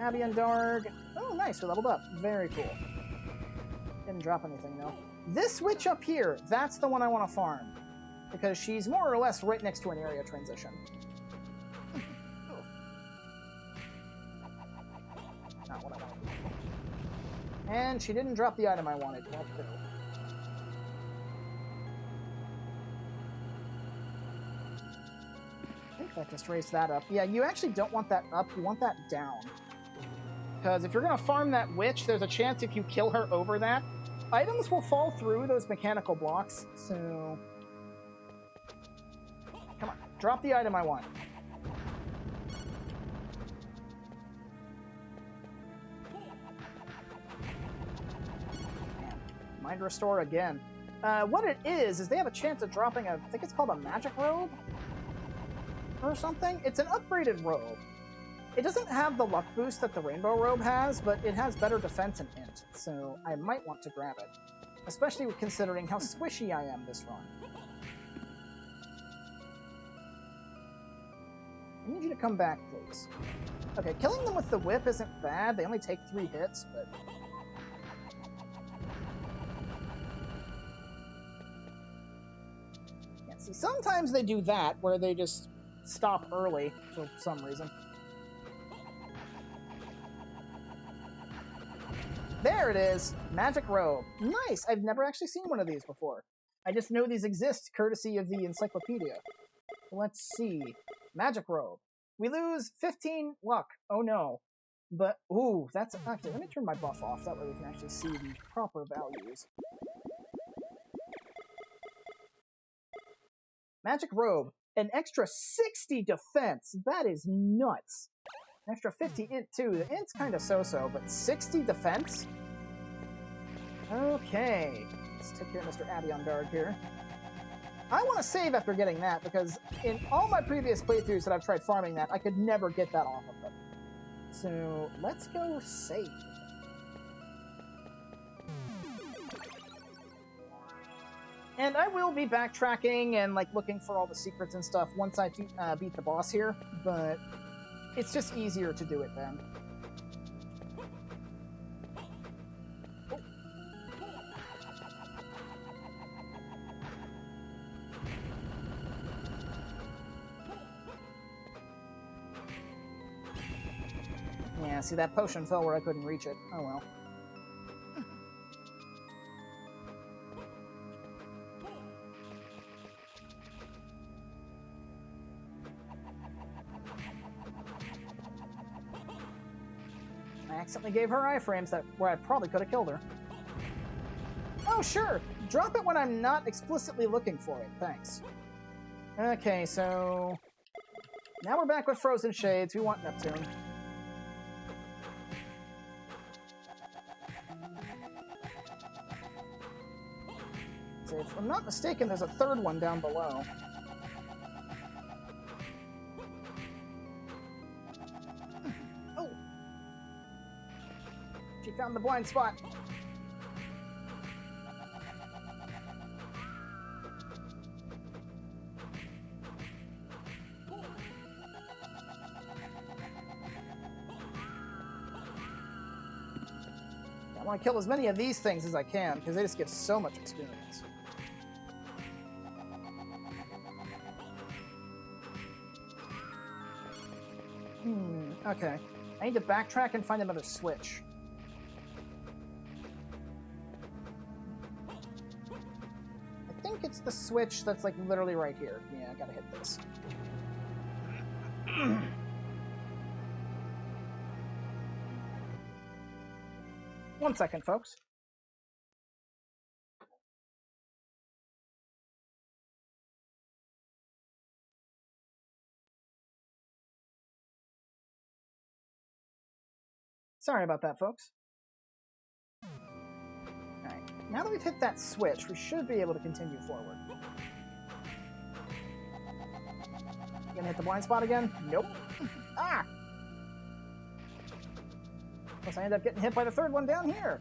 Abby and Darg. Oh, nice, we leveled up. Very cool. Didn't drop anything, though. This witch up here, that's the one I want to farm. Because she's more or less right next to an area transition. Not what I wanted. And she didn't drop the item I wanted. Well, no. I think that just raised that up. Yeah, you actually don't want that up, you want that down. Because if you're going to farm that witch, there's a chance if you kill her over that, items will fall through those mechanical blocks, so... Come on, drop the item I want. Man, mind restore again. What it is they have a chance of dropping I think it's called a magic robe? Or something? It's an upgraded robe. It doesn't have the luck boost that the rainbow robe has, but it has better defense and int, so I might want to grab it. Especially considering how squishy I am this run. I need you to come back, please. Okay, killing them with the whip isn't bad. They only take 3 hits, but... Yeah, see, sometimes they do that, where they just stop early for some reason. There it is! Magic Robe. Nice! I've never actually seen one of these before. I just know these exist courtesy of the encyclopedia. Let's see. Magic Robe. We lose 15 luck. Oh no. But, ooh, that's... Actually, let me turn my buff off. That way we can actually see the proper values. Magic Robe. An extra 60 defense. That is nuts. An extra 50 int, too. The int's kind of so-so, but 60 defense? Okay. Let's take care of Mr. Abion here. I want to save after getting that, because in all my previous playthroughs that I've tried farming that, I could never get that off of them. So, let's go save. And I will be backtracking and, like, looking for all the secrets and stuff once I beat the boss here, but it's just easier to do it then. Yeah, see, that potion fell where I couldn't reach it. Oh well. I accidentally gave her iframes where I probably could have killed her. Oh, sure! Drop it when I'm not explicitly looking for it, thanks. Okay, so... now we're back with Frozen Shades. We want Neptune. So if I'm not mistaken, there's a third one down below. Oh! She found the blind spot. I want to kill as many of these things as I can, because they just give so much experience. Okay. I need to backtrack and find another switch. I think it's the switch that's, like, literally right here. Yeah, I gotta hit this. 1 second, folks. Sorry about that, folks. Alright, now that we've hit that switch, we should be able to continue forward. You gonna hit the blind spot again? Nope. Ah! Plus I end up getting hit by the third one down here.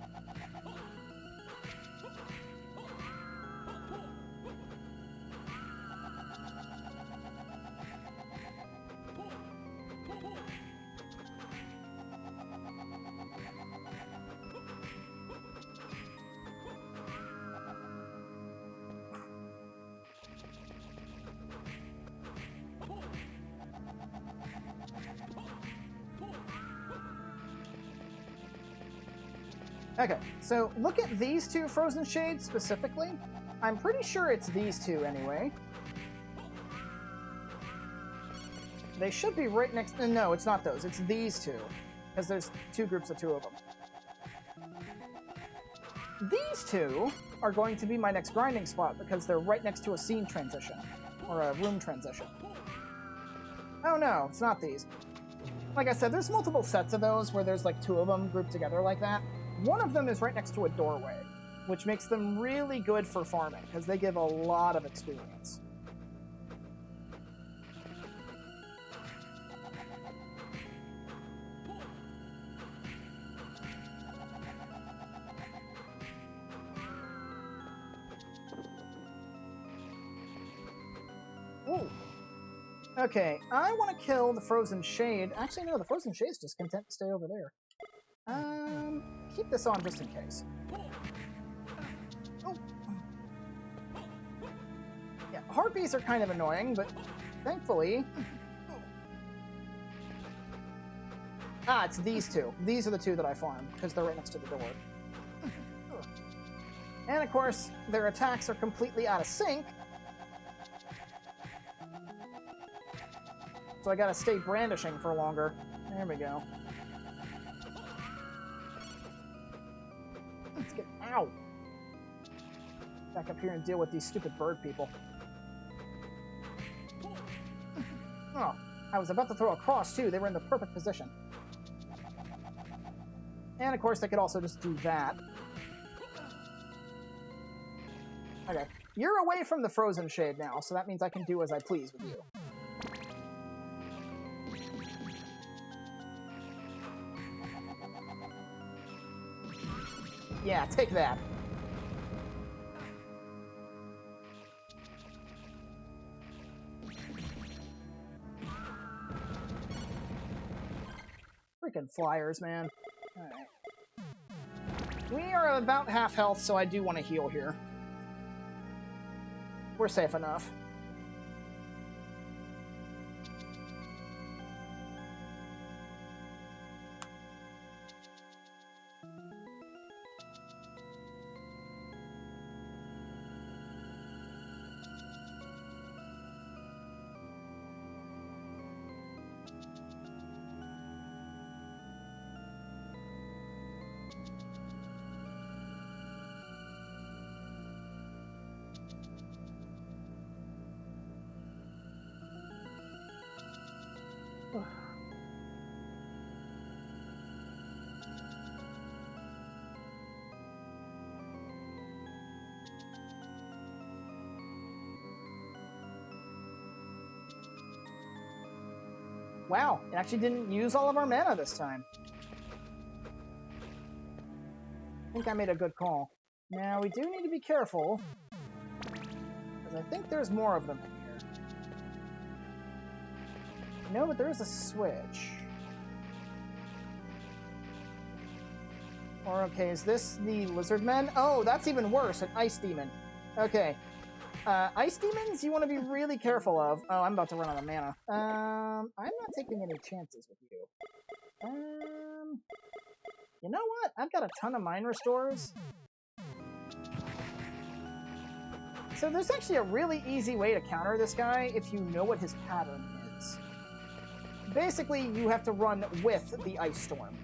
Okay, so look at these two Frozen Shades specifically. I'm pretty sure it's these two anyway. They should be right next... No, it's not those. It's these two. Because there's two groups of two of them. These two are going to be my next grinding spot because they're right next to a scene transition. Or a room transition. Oh no, it's not these. Like I said, there's multiple sets of those where there's like two of them grouped together like that. One of them is right next to a doorway, which makes them really good for farming, because they give a lot of experience. Ooh. Okay, I want to kill the Frozen Shade. Actually, no, the Frozen Shade's just content to stay over there. Keep this on just in case. Oh. Yeah, harpies are kind of annoying, but thankfully... Ah, it's these two. These are the two that I farmed, because they're right next to the door. And of course, their attacks are completely out of sync. So I gotta stay brandishing for longer. There we go. Let's get out. Back up here and deal with these stupid bird people. Oh, I was about to throw a cross too. They were in the perfect position. And of course, they could also just do that. Okay. You're away from the frozen shade now, so that means I can do as I please with you. Yeah, take that. Freaking flyers, man. Alright. We are about half health, so I do want to heal here. We're safe enough. Wow, it actually didn't use all of our mana this time. I think I made a good call. Now, we do need to be careful, because I think there's more of them in here. No, but there is a switch. Or, okay, is this the lizard men? Oh, that's even worse, an ice demon. Okay. Ice demons, you want to be really careful of. Oh, I'm about to run out of mana. I'm not taking any chances with you. You know what? I've got a ton of mind restores. So there's actually a really easy way to counter this guy if you know what his pattern is. Basically, you have to run with the ice storm.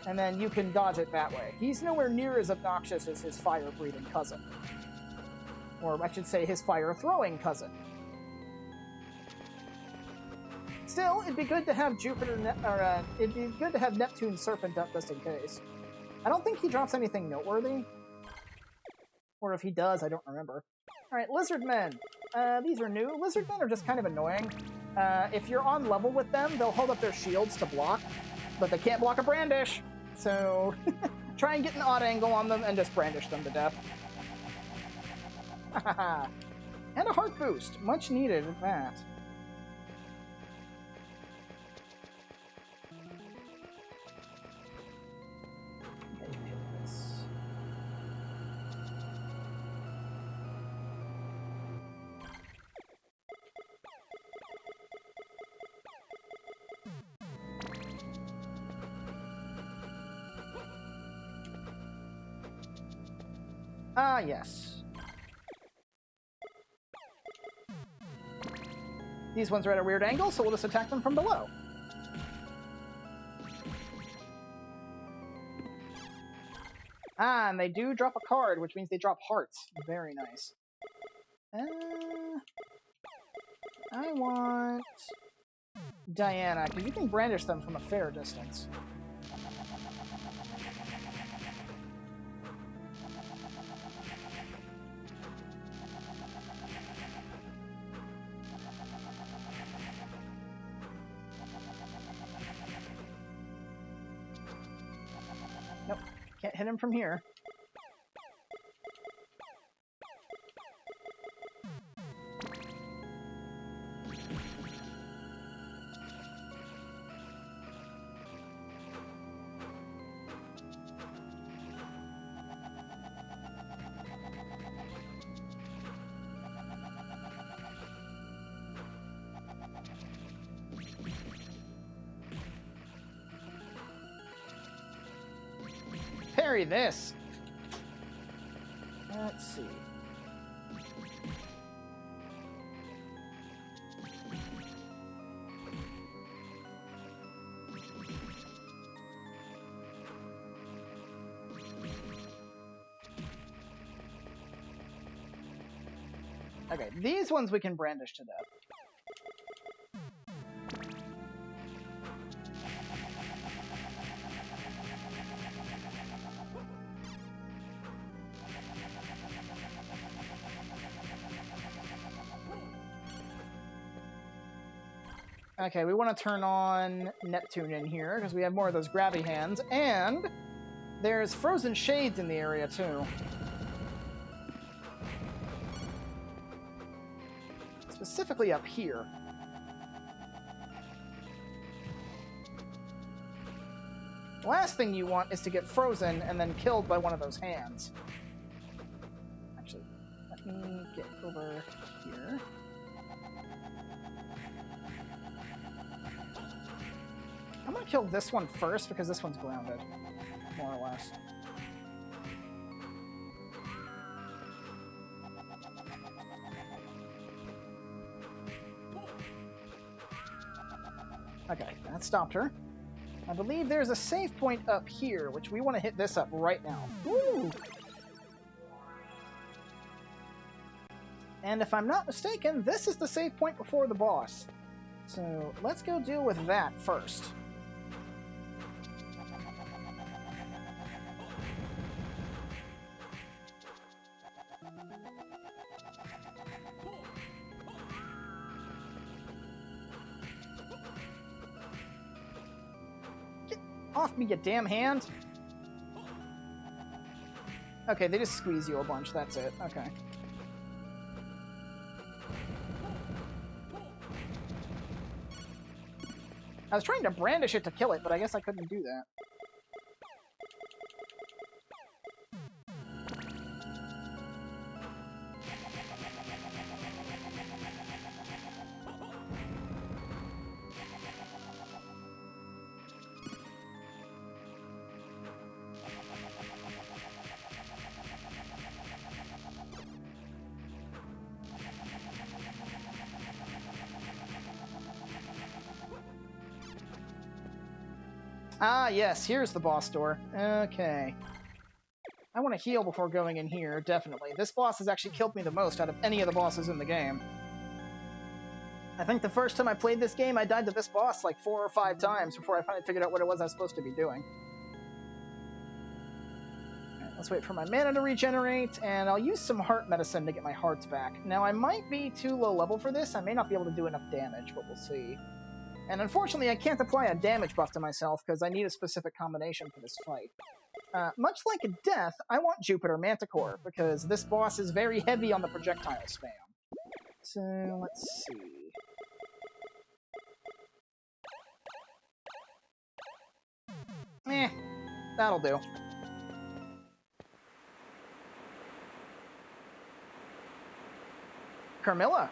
And then you can dodge it that way. He's nowhere near as obnoxious as his fire-breathing cousin. Or I should say his fire-throwing cousin. Still, it'd be good to have it'd be good to have Neptune's Serpent up just in case. I don't think he drops anything noteworthy. Or if he does, I don't remember. Alright, Lizard Men. These are new. Lizard Men are just kind of annoying. If you're on level with them, they'll hold up their shields to block, but they can't block a brandish. So, try and get an odd angle on them and just brandish them to death. And a heart boost. Much needed with that. Okay, hit this. Ah, yes. These ones are at a weird angle, so we'll just attack them from below. Ah, and they do drop a card, which means they drop hearts. Very nice. I want Diana, because you can brandish them from a fair distance. Nope, can't hit him from here. carry this. Let's see. Okay, these ones we can brandish to death. Okay, we want to turn on Neptune in here, because we have more of those grabby hands, and there's frozen shades in the area, too. Specifically up here. Last thing you want is to get frozen and then killed by one of those hands. Actually, let me get over here. I'm gonna kill this one first because this one's grounded, more or less. Okay, that stopped her. I believe there's a save point up here, which we want to hit this up right now. Woo! And if I'm not mistaken, this is the save point before the boss. So let's go deal with that first. Off me, you damn hand! Okay, they just squeeze you a bunch, that's it. Okay. I was trying to brandish it to kill it, but I guess I couldn't do that. Ah, yes, here's the boss door. Okay. I want to heal before going in here, definitely. This boss has actually killed me the most out of any of the bosses in the game. I think the first time I played this game, I died to this boss like 4 or 5 times before I finally figured out what it was I was supposed to be doing. Right, let's wait for my mana to regenerate, and I'll use some heart medicine to get my hearts back. Now, I might be too low level for this. I may not be able to do enough damage, but we'll see. And unfortunately, I can't apply a damage buff to myself because I need a specific combination for this fight. Much like Death, I want Jupiter Manticore because this boss is very heavy on the projectile spam. So, let's see. That'll do. Carmilla?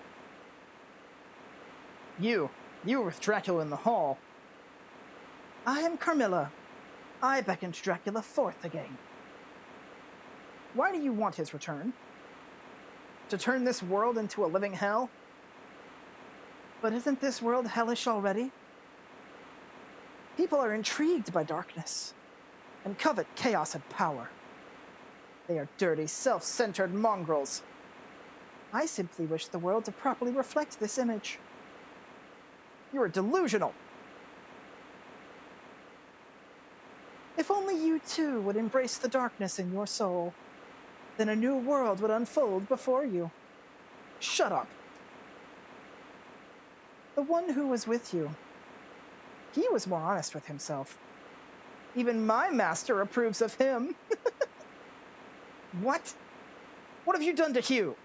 You were with Dracula in the hall. I am Carmilla. I beckoned Dracula forth again. Why do you want his return? To turn this world into a living hell? But isn't this world hellish already? People are intrigued by darkness and covet chaos and power. They are dirty, self-centered mongrels. I simply wish the world to properly reflect this image. You are delusional. If only you too would embrace the darkness in your soul, then a new world would unfold before you. Shut up. The one who was with you, he was more honest with himself. Even my master approves of him. What? What have you done to Hugh?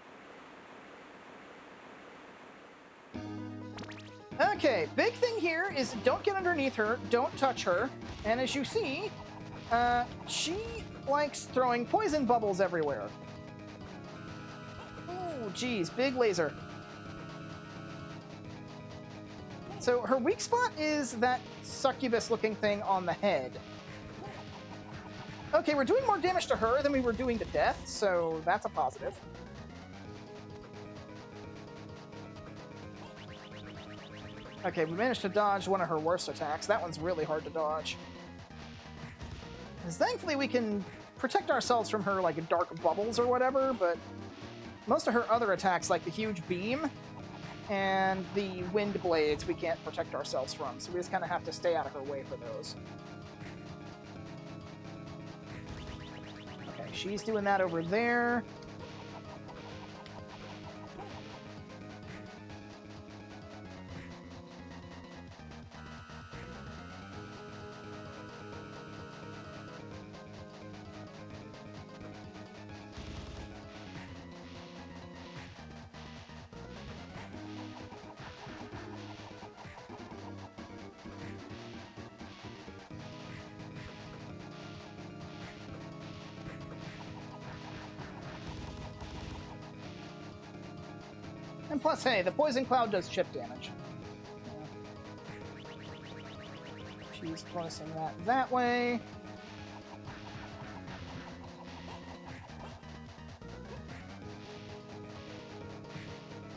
Okay, big thing here is don't get underneath her, don't touch her, and as you see, she likes throwing poison bubbles everywhere. Oh, geez, big laser. So her weak spot is that succubus-looking thing on the head. Okay, we're doing more damage to her than we were doing to Death, so that's a positive. Okay, we managed to dodge one of her worst attacks. That one's really hard to dodge. Because thankfully we can protect ourselves from her, like, dark bubbles or whatever, but most of her other attacks, like the huge beam and the wind blades, we can't protect ourselves from, so we just kind of have to stay out of her way for those. Okay, she's doing that over there. And plus, hey, the Poison Cloud does chip damage. She's placing that way.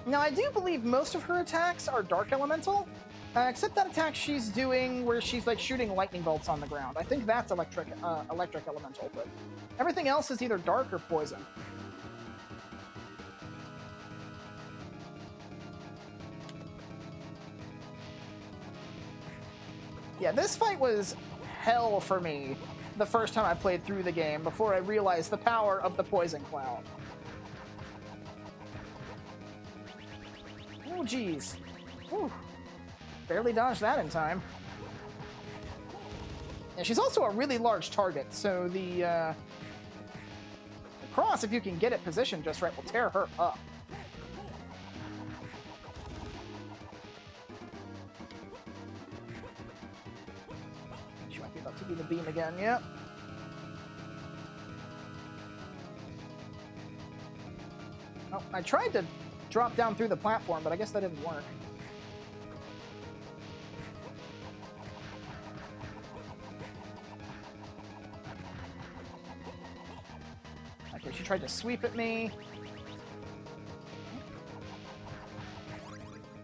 Now, I do believe most of her attacks are Dark Elemental, except that attack she's doing where she's, like, shooting lightning bolts on the ground. I think that's electric Elemental, but everything else is either Dark or Poison. Yeah, this fight was hell for me the first time I played through the game before I realized the power of the Poison Cloud. Oh, jeez. Barely dodged that in time. And she's also a really large target, so the cross, if you can get it positioned just right, will tear her up. To be the beam again, yep. Oh, I tried to drop down through the platform, but I guess that didn't work. Okay, she tried to sweep at me.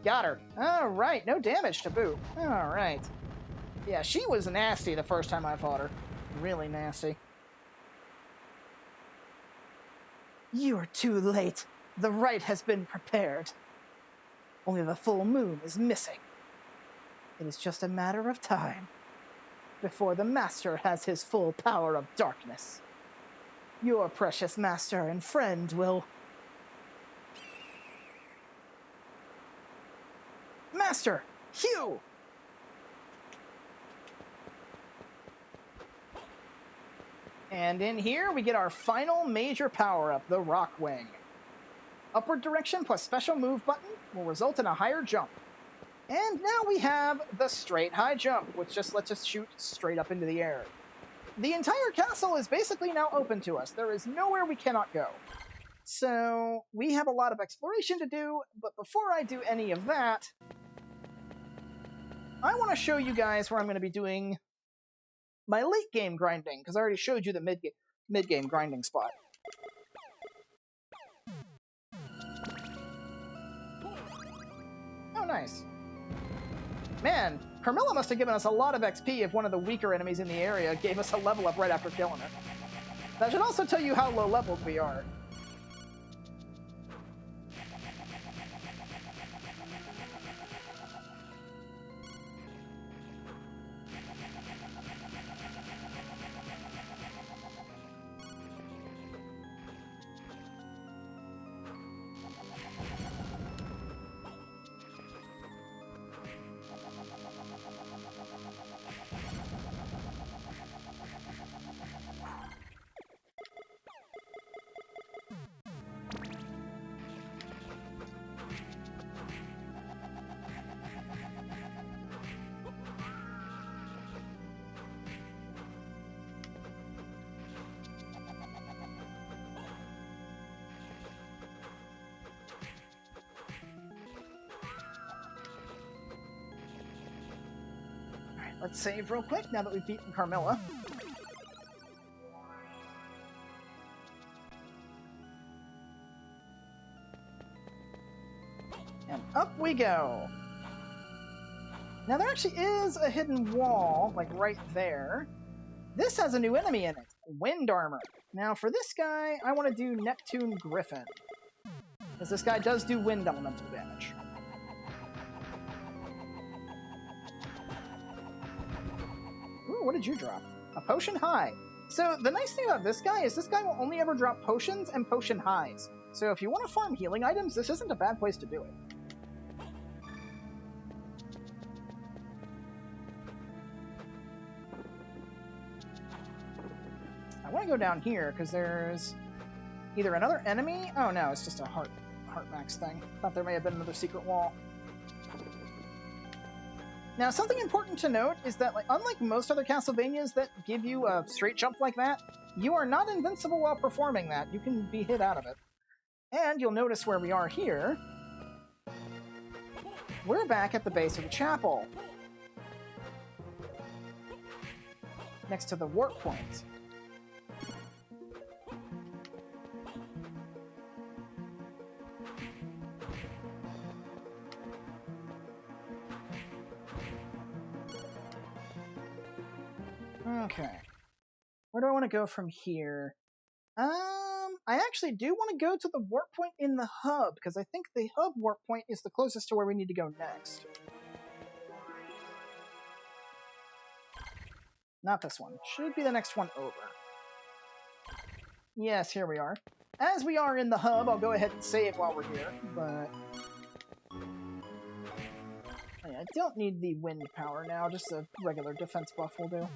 Got her. All right, no damage to boot. All right. Yeah, she was nasty the first time I fought her. Really nasty. You are too late. The rite has been prepared. Only the full moon is missing. It is just a matter of time before the Master has his full power of darkness. Your precious Master and friend will... Master! Hugh! And in here, we get our final major power-up, the Rock Wing. Upward direction plus special move button will result in a higher jump. And now we have the straight high jump, which just lets us shoot straight up into the air. The entire castle is basically now open to us. There is nowhere we cannot go. So we have a lot of exploration to do, but before I do any of that, I want to show you guys where I'm going to be doing my late game grinding, because I already showed you the mid game grinding spot. Oh, nice. Man, Carmilla must have given us a lot of XP if one of the weaker enemies in the area gave us a level up right after killing it. That should also tell you how low leveled we are. Let's save real quick now that we've beaten Carmilla. up we go. Now, there actually is a hidden wall, like right there. This has a new enemy in it, Wind Armor. Now, for this guy, I want to do Neptune Griffin, because this guy does do wind elemental damage. Ooh, what did you drop? A Potion High. So, the nice thing about this guy is this guy will only ever drop potions and potion highs. So, if you want to farm healing items, this isn't a bad place to do it. I want to go down here, because there's either another enemy... Oh, no, it's just a heart max thing. Thought there may have been another secret wall. Now, something important to note is that, like, unlike most other Castlevanias that give you a straight jump like that, you are not invincible while performing that. You can be hit out of it. And you'll notice where we are here. We're back at the base of the chapel. Next to the warp point. Okay. Where do I want to go from here? I actually do want to go to the warp point in the hub, because I think the hub warp point is the closest to where we need to go next. Not this one. Should be the next one over. Yes, here we are. As we are in the hub, I'll go ahead and save while we're here, but... I don't need the wind power now, just a regular defense buff will do.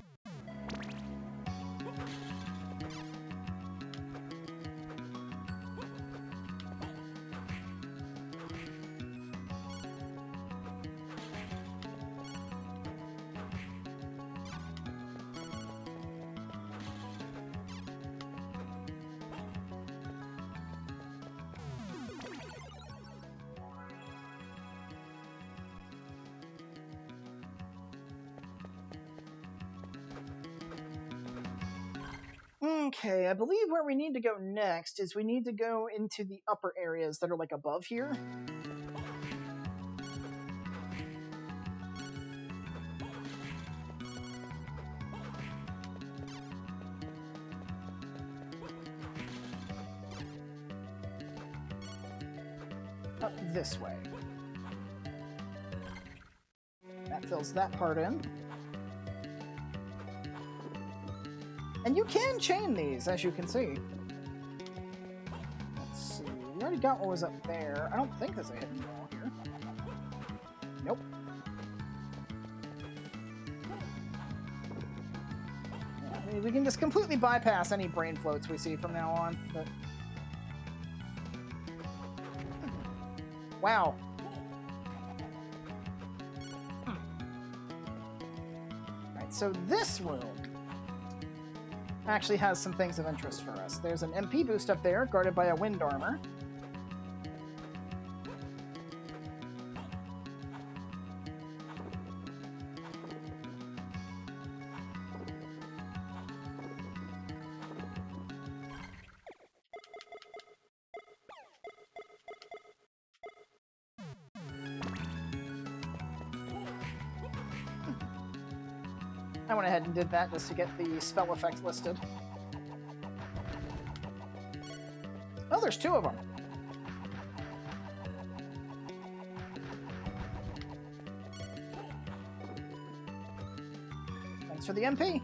Okay, I believe where we need to go next is we need to go into the upper areas that are, like, above here. Up this way. That fills that part in. And you can chain these, as you can see. Let's see. We already got what was up there. I don't think there's a hidden wall here. Nope. Yeah, we can just completely bypass any brain floats we see from now on. But... Wow. Alright, so this room actually has some things of interest for us. There's an MP boost up there, guarded by a wind armor. I went ahead and did that just to get the spell effect listed. Oh, there's two of them. Thanks for the MP.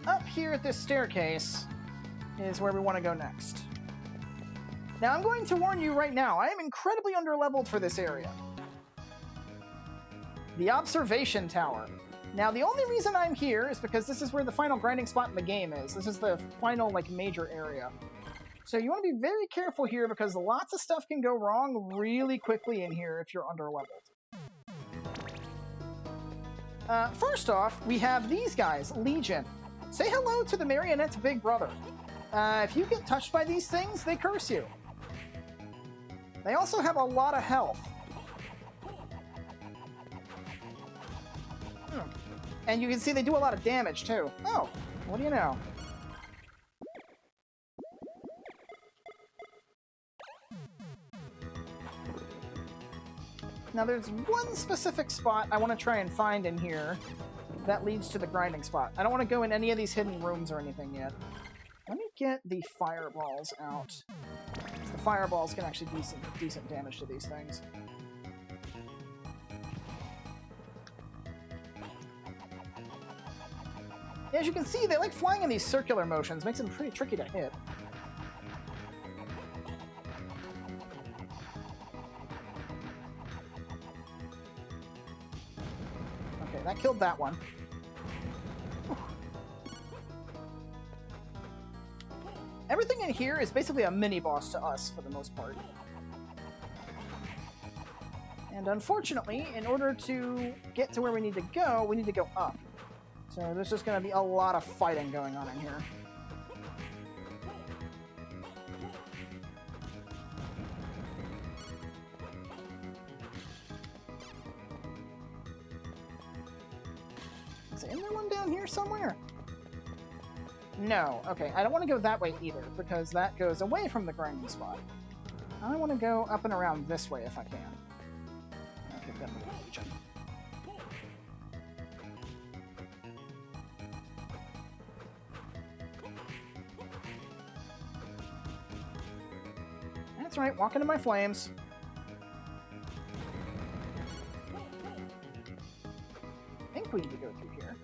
Up here at this staircase is where we want to go next. Now, I'm going to warn you right now, I am incredibly underleveled for this area. The Observation Tower. Now, the only reason I'm here is because this is where the final grinding spot in the game is. This is the final, like, major area. So you want to be very careful here because lots of stuff can go wrong really quickly in here if you're underleveled. First off, we have these guys, Legion. Say hello to the Marionette's big brother. If you get touched by these things, they curse you. They also have a lot of health. And you can see they do a lot of damage, too. Oh, what do you know? Now, there's one specific spot I want to try and find in here that leads to the grinding spot. I don't want to go in any of these hidden rooms or anything yet. Let me get the fireballs out. The fireballs can actually do some decent damage to these things. As you can see, they like flying in these circular motions. Makes them pretty tricky to hit. Okay, that killed that one. Everything in here is basically a mini-boss to us, for the most part. And unfortunately, in order to get to where we need to go up. So there's just going to be a lot of fighting going on in here. Is there one down here somewhere? No. Okay, I don't want to go that way either, because that goes away from the grinding spot. I want to go up and around this way if I can. Okay, then we'll region. That's right, walk into my flames. I think we need to go through here.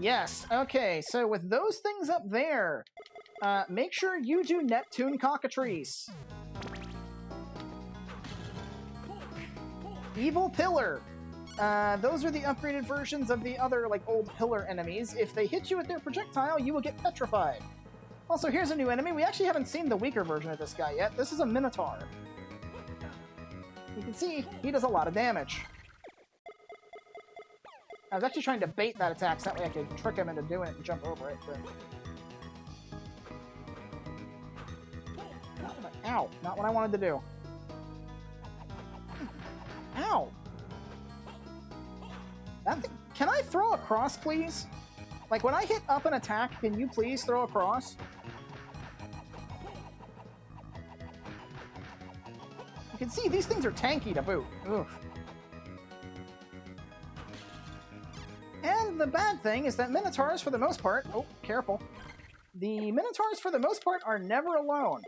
Yes, okay, so with those things up there, make sure you do Neptune Cockatrice. Evil Pillar. Those are the upgraded versions of the other, like, old pillar enemies. If they hit you with their projectile, you will get petrified. Also, here's a new enemy. We actually haven't seen the weaker version of this guy yet. This is a Minotaur. You can see, he does a lot of damage. I was actually trying to bait that attack, so that way I could trick him into doing it and jump over it, but... Ow! Not what I wanted to do. Ow! That thing... Can I throw a cross, please? Like, when I hit up an attack, can you please throw a cross? You can see, these things are tanky to boot. Oof. And the bad thing is that Minotaurs, for the most part... Oh, careful. The Minotaurs, for the most part, are never alone.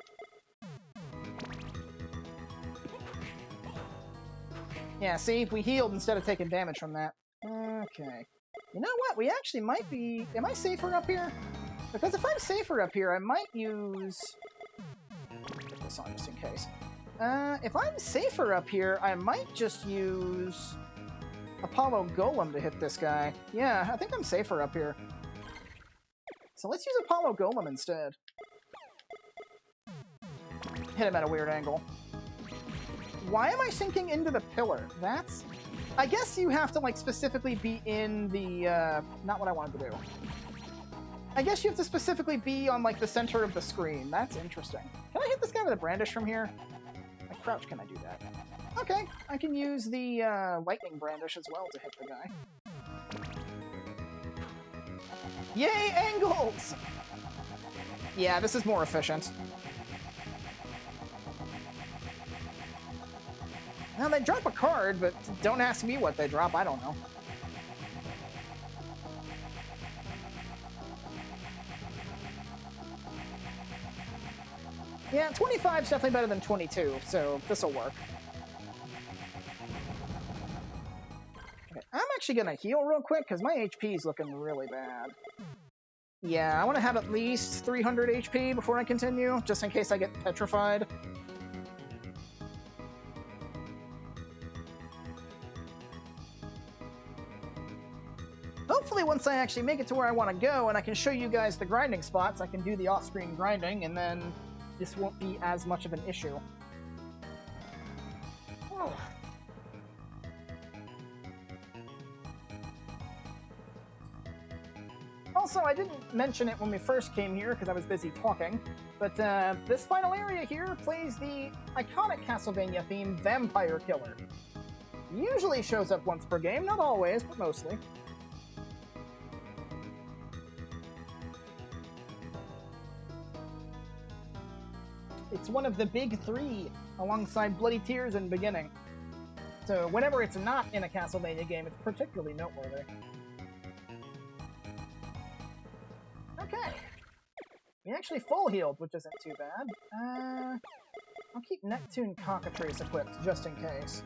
Yeah, see? We healed instead of taking damage from that. Okay. You know what? We actually might be... Am I safer up here? Because if I'm safer up here, I might use... Put this on just in case. If I'm safer up here, I might just use... Apollo Golem to hit this guy. Yeah, I think I'm safer up here. So let's use Apollo Golem instead. Hit him at a weird angle. Why am I sinking into the pillar? That's... I guess you have to, like, specifically be in the, not what I wanted to do. I guess you have to specifically be on, like, the center of the screen. That's interesting. Can I hit this guy with a brandish from here? Like, crouch, can I do that? Okay, I can use the lightning brandish as well to hit the guy. Yay, angles! Yeah, this is more efficient. Now, they drop a card, but don't ask me what they drop, I don't know. Yeah, 25 is definitely better than 22, so this'll work. I'm actually going to heal real quick, because my HP is looking really bad. Yeah, I want to have at least 300 HP before I continue, just in case I get petrified. Hopefully once I actually make it to where I want to go, and I can show you guys the grinding spots, I can do the off-screen grinding, and then this won't be as much of an issue. Oh. Also, I didn't mention it when we first came here because I was busy talking, but this final area here plays the iconic Castlevania theme, Vampire Killer. Usually shows up once per game, not always, but mostly. It's one of the big three, alongside Bloody Tears and Beginning. So whenever it's not in a Castlevania game, it's particularly noteworthy. Okay. We actually full healed, which isn't too bad. I'll keep Neptune Cockatrice equipped, just in case.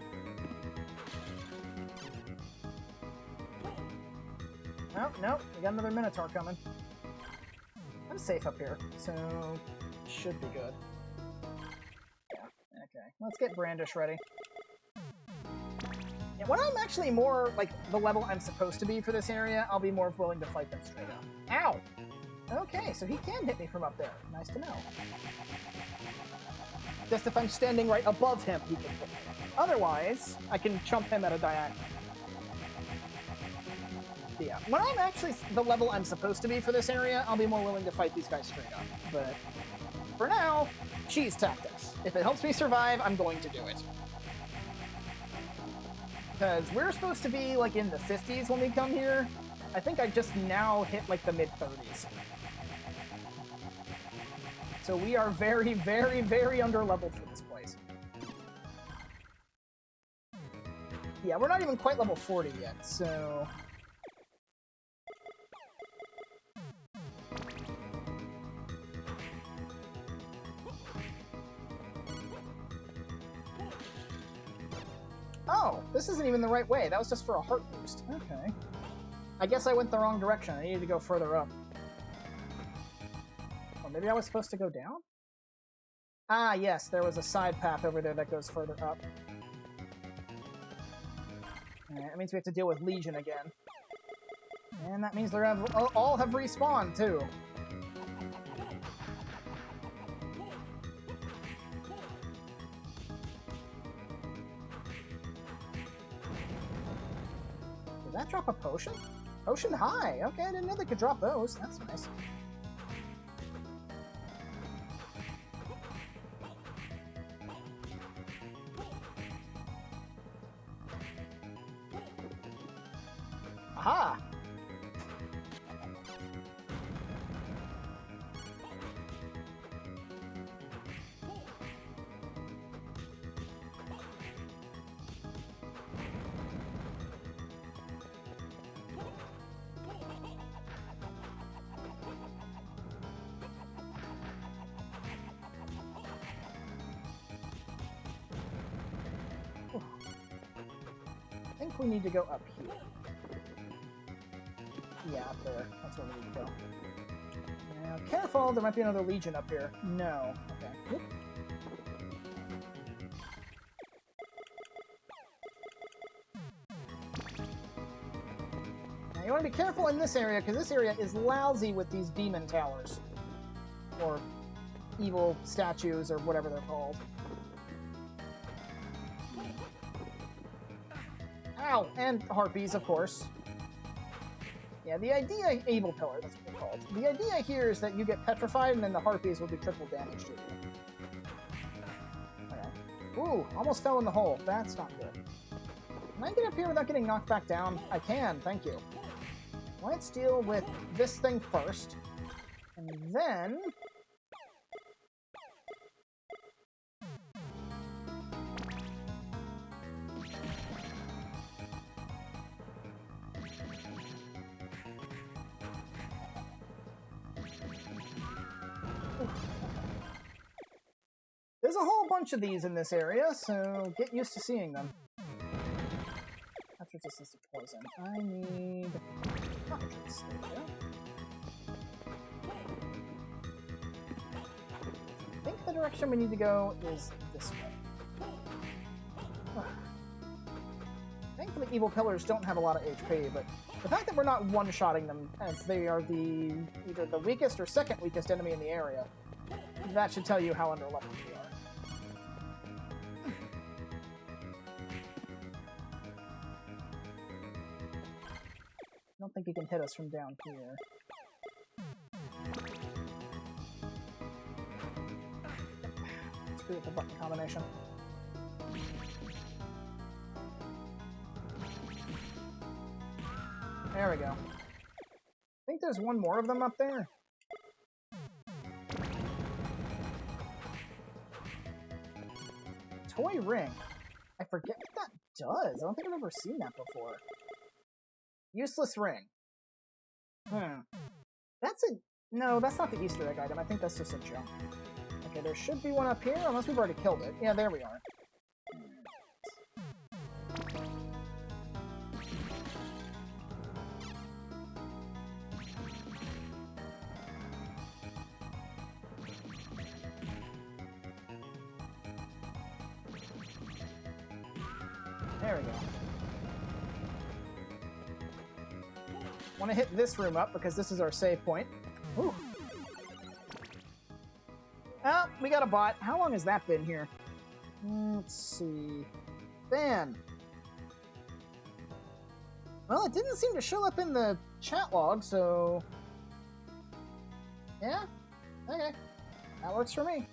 Oh, nope, we got another Minotaur coming. I'm safe up here, so should be good. Yeah, okay. Let's get Brandish ready. Yeah, when I'm actually more, like, the level I'm supposed to be for this area, I'll be more willing to fight them straight up. Ow! Okay, so he can hit me from up there. Nice to know. Just if I'm standing right above him, he can hit me. Otherwise, I can chump him at a diagonal. Yeah, when I'm actually the level I'm supposed to be for this area, I'll be more willing to fight these guys straight up. But for now, cheese tactics. If it helps me survive, I'm going to do it. Because we're supposed to be, like, in the 50s when we come here. I think I just now hit, like, the mid-30s. So we are very, very, very under-leveled for this place. Yeah, we're not even quite level 40 yet, so... Oh, this isn't even the right way. That was just for a heart boost. Okay. I guess I went the wrong direction. I needed to go further up. Or maybe I was supposed to go down? Ah, yes, there was a side path over there that goes further up. Alright, that means we have to deal with Legion again. And that means they're all have respawned, too. Did that drop a potion? Potion high! Okay, I didn't know they could drop those. That's nice. Aha! I think we need to go up here. Yeah, up there. That's where we need to go. Now, careful, there might be another Legion up here. No. Okay. Whoop. Now, you want to be careful in this area, because this area is lousy with these demon towers. Or evil statues, or whatever they're called. Ow! And harpies, of course. Yeah, the idea... Evil Pillar, that's what they're called. The idea here is that you get petrified, and then the harpies will do triple damage to you. Okay. Ooh, almost fell in the hole. That's not good. Can I get up here without getting knocked back down? I can, thank you. Let's deal with this thing first. And then... There's a whole bunch of these in this area, so get used to seeing them. That's resistance to poison. I need... Cockatrice. There we go. I think the direction we need to go is this way. Thankfully, evil pillars don't have a lot of HP, but the fact that we're not one-shotting them, as they are either the weakest or second weakest enemy in the area, that should tell you how underleveled we are. I don't think he can hit us from down here. Screw with the button combination. There we go. I think there's one more of them up there. toy ring. I forget what that does. I don't think I've ever seen that before. Useless ring. That's a... No, that's not the Easter egg item. I think that's just a jump. Okay, there should be one up here, unless we've already killed it. Yeah, there we are. There we go. Want to hit this room up because this is our save point. Ooh. Oh, we got a bot. How long has that been here? Let's see. Ban. Well, it didn't seem to show up in the chat log, so... Yeah? Okay. That works for me.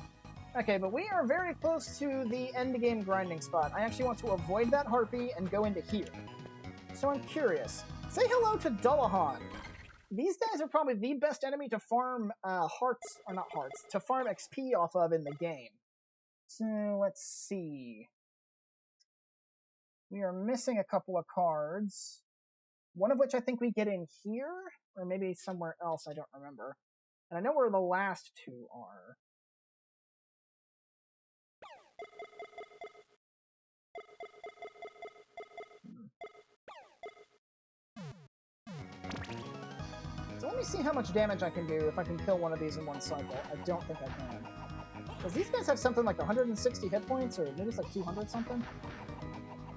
Okay, but we are very close to the end-game grinding spot. I actually want to avoid that harpy and go into here. So I'm curious. Say hello to Dullahan. These guys are probably the best enemy to farm hearts, or not hearts, to farm XP off of in the game. So let's see. We are missing a couple of cards. One of which I think we get in here, or maybe somewhere else, I don't remember. And I know where the last two are. So let me see how much damage I can do if I can kill one of these in one cycle. I don't think I can. Does these guys have something like 160 hit points, or maybe it's like 200 something?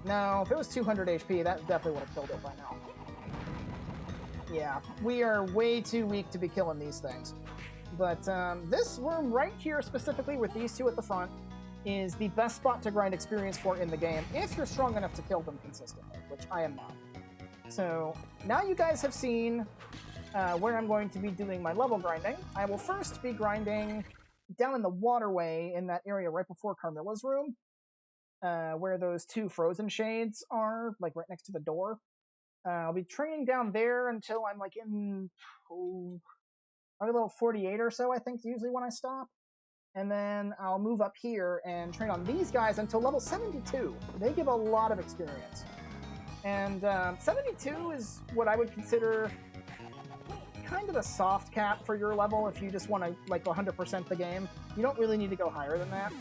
No, if it was 200 HP, that definitely would have killed it by now. Yeah, we are way too weak to be killing these things. But this room right here, specifically with these two at the front, is the best spot to grind experience for in the game, if you're strong enough to kill them consistently, which I am not. So, now you guys have seen where I'm going to be doing my level grinding. I will first be grinding down in the waterway in that area right before Carmilla's room, where those two frozen shades are, like right next to the door. I'll be training down there until I'm like in probably level 48 or so, I think, usually when I stop. And then I'll move up here and train on these guys until level 72. They give a lot of experience. And 72 is what I would consider kind of a soft cap for your level if you just want to like 100% the game. You don't really need to go higher than that.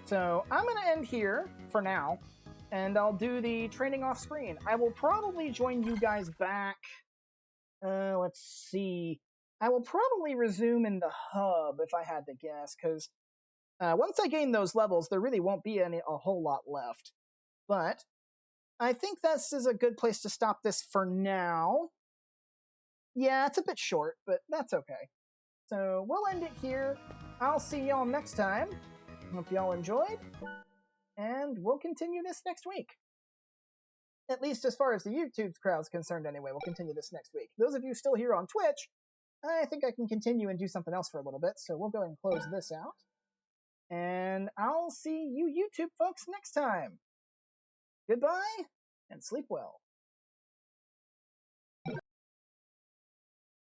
So I'm going to end here for now, and I'll do the training off screen. I will probably join you guys back. Let's see. I will probably resume in the hub if I had to guess, because once I gain those levels, there really won't be a whole lot left. But I think this is a good place to stop this for now. Yeah, it's a bit short, but that's okay. So we'll end it here. I'll see y'all next time. Hope y'all enjoyed. And we'll continue this next week. At least as far as the YouTube crowd's concerned anyway, we'll continue this next week. Those of you still here on Twitch, I think I can continue and do something else for a little bit, so we'll go and close this out. And I'll see you YouTube folks next time. Goodbye, and sleep well.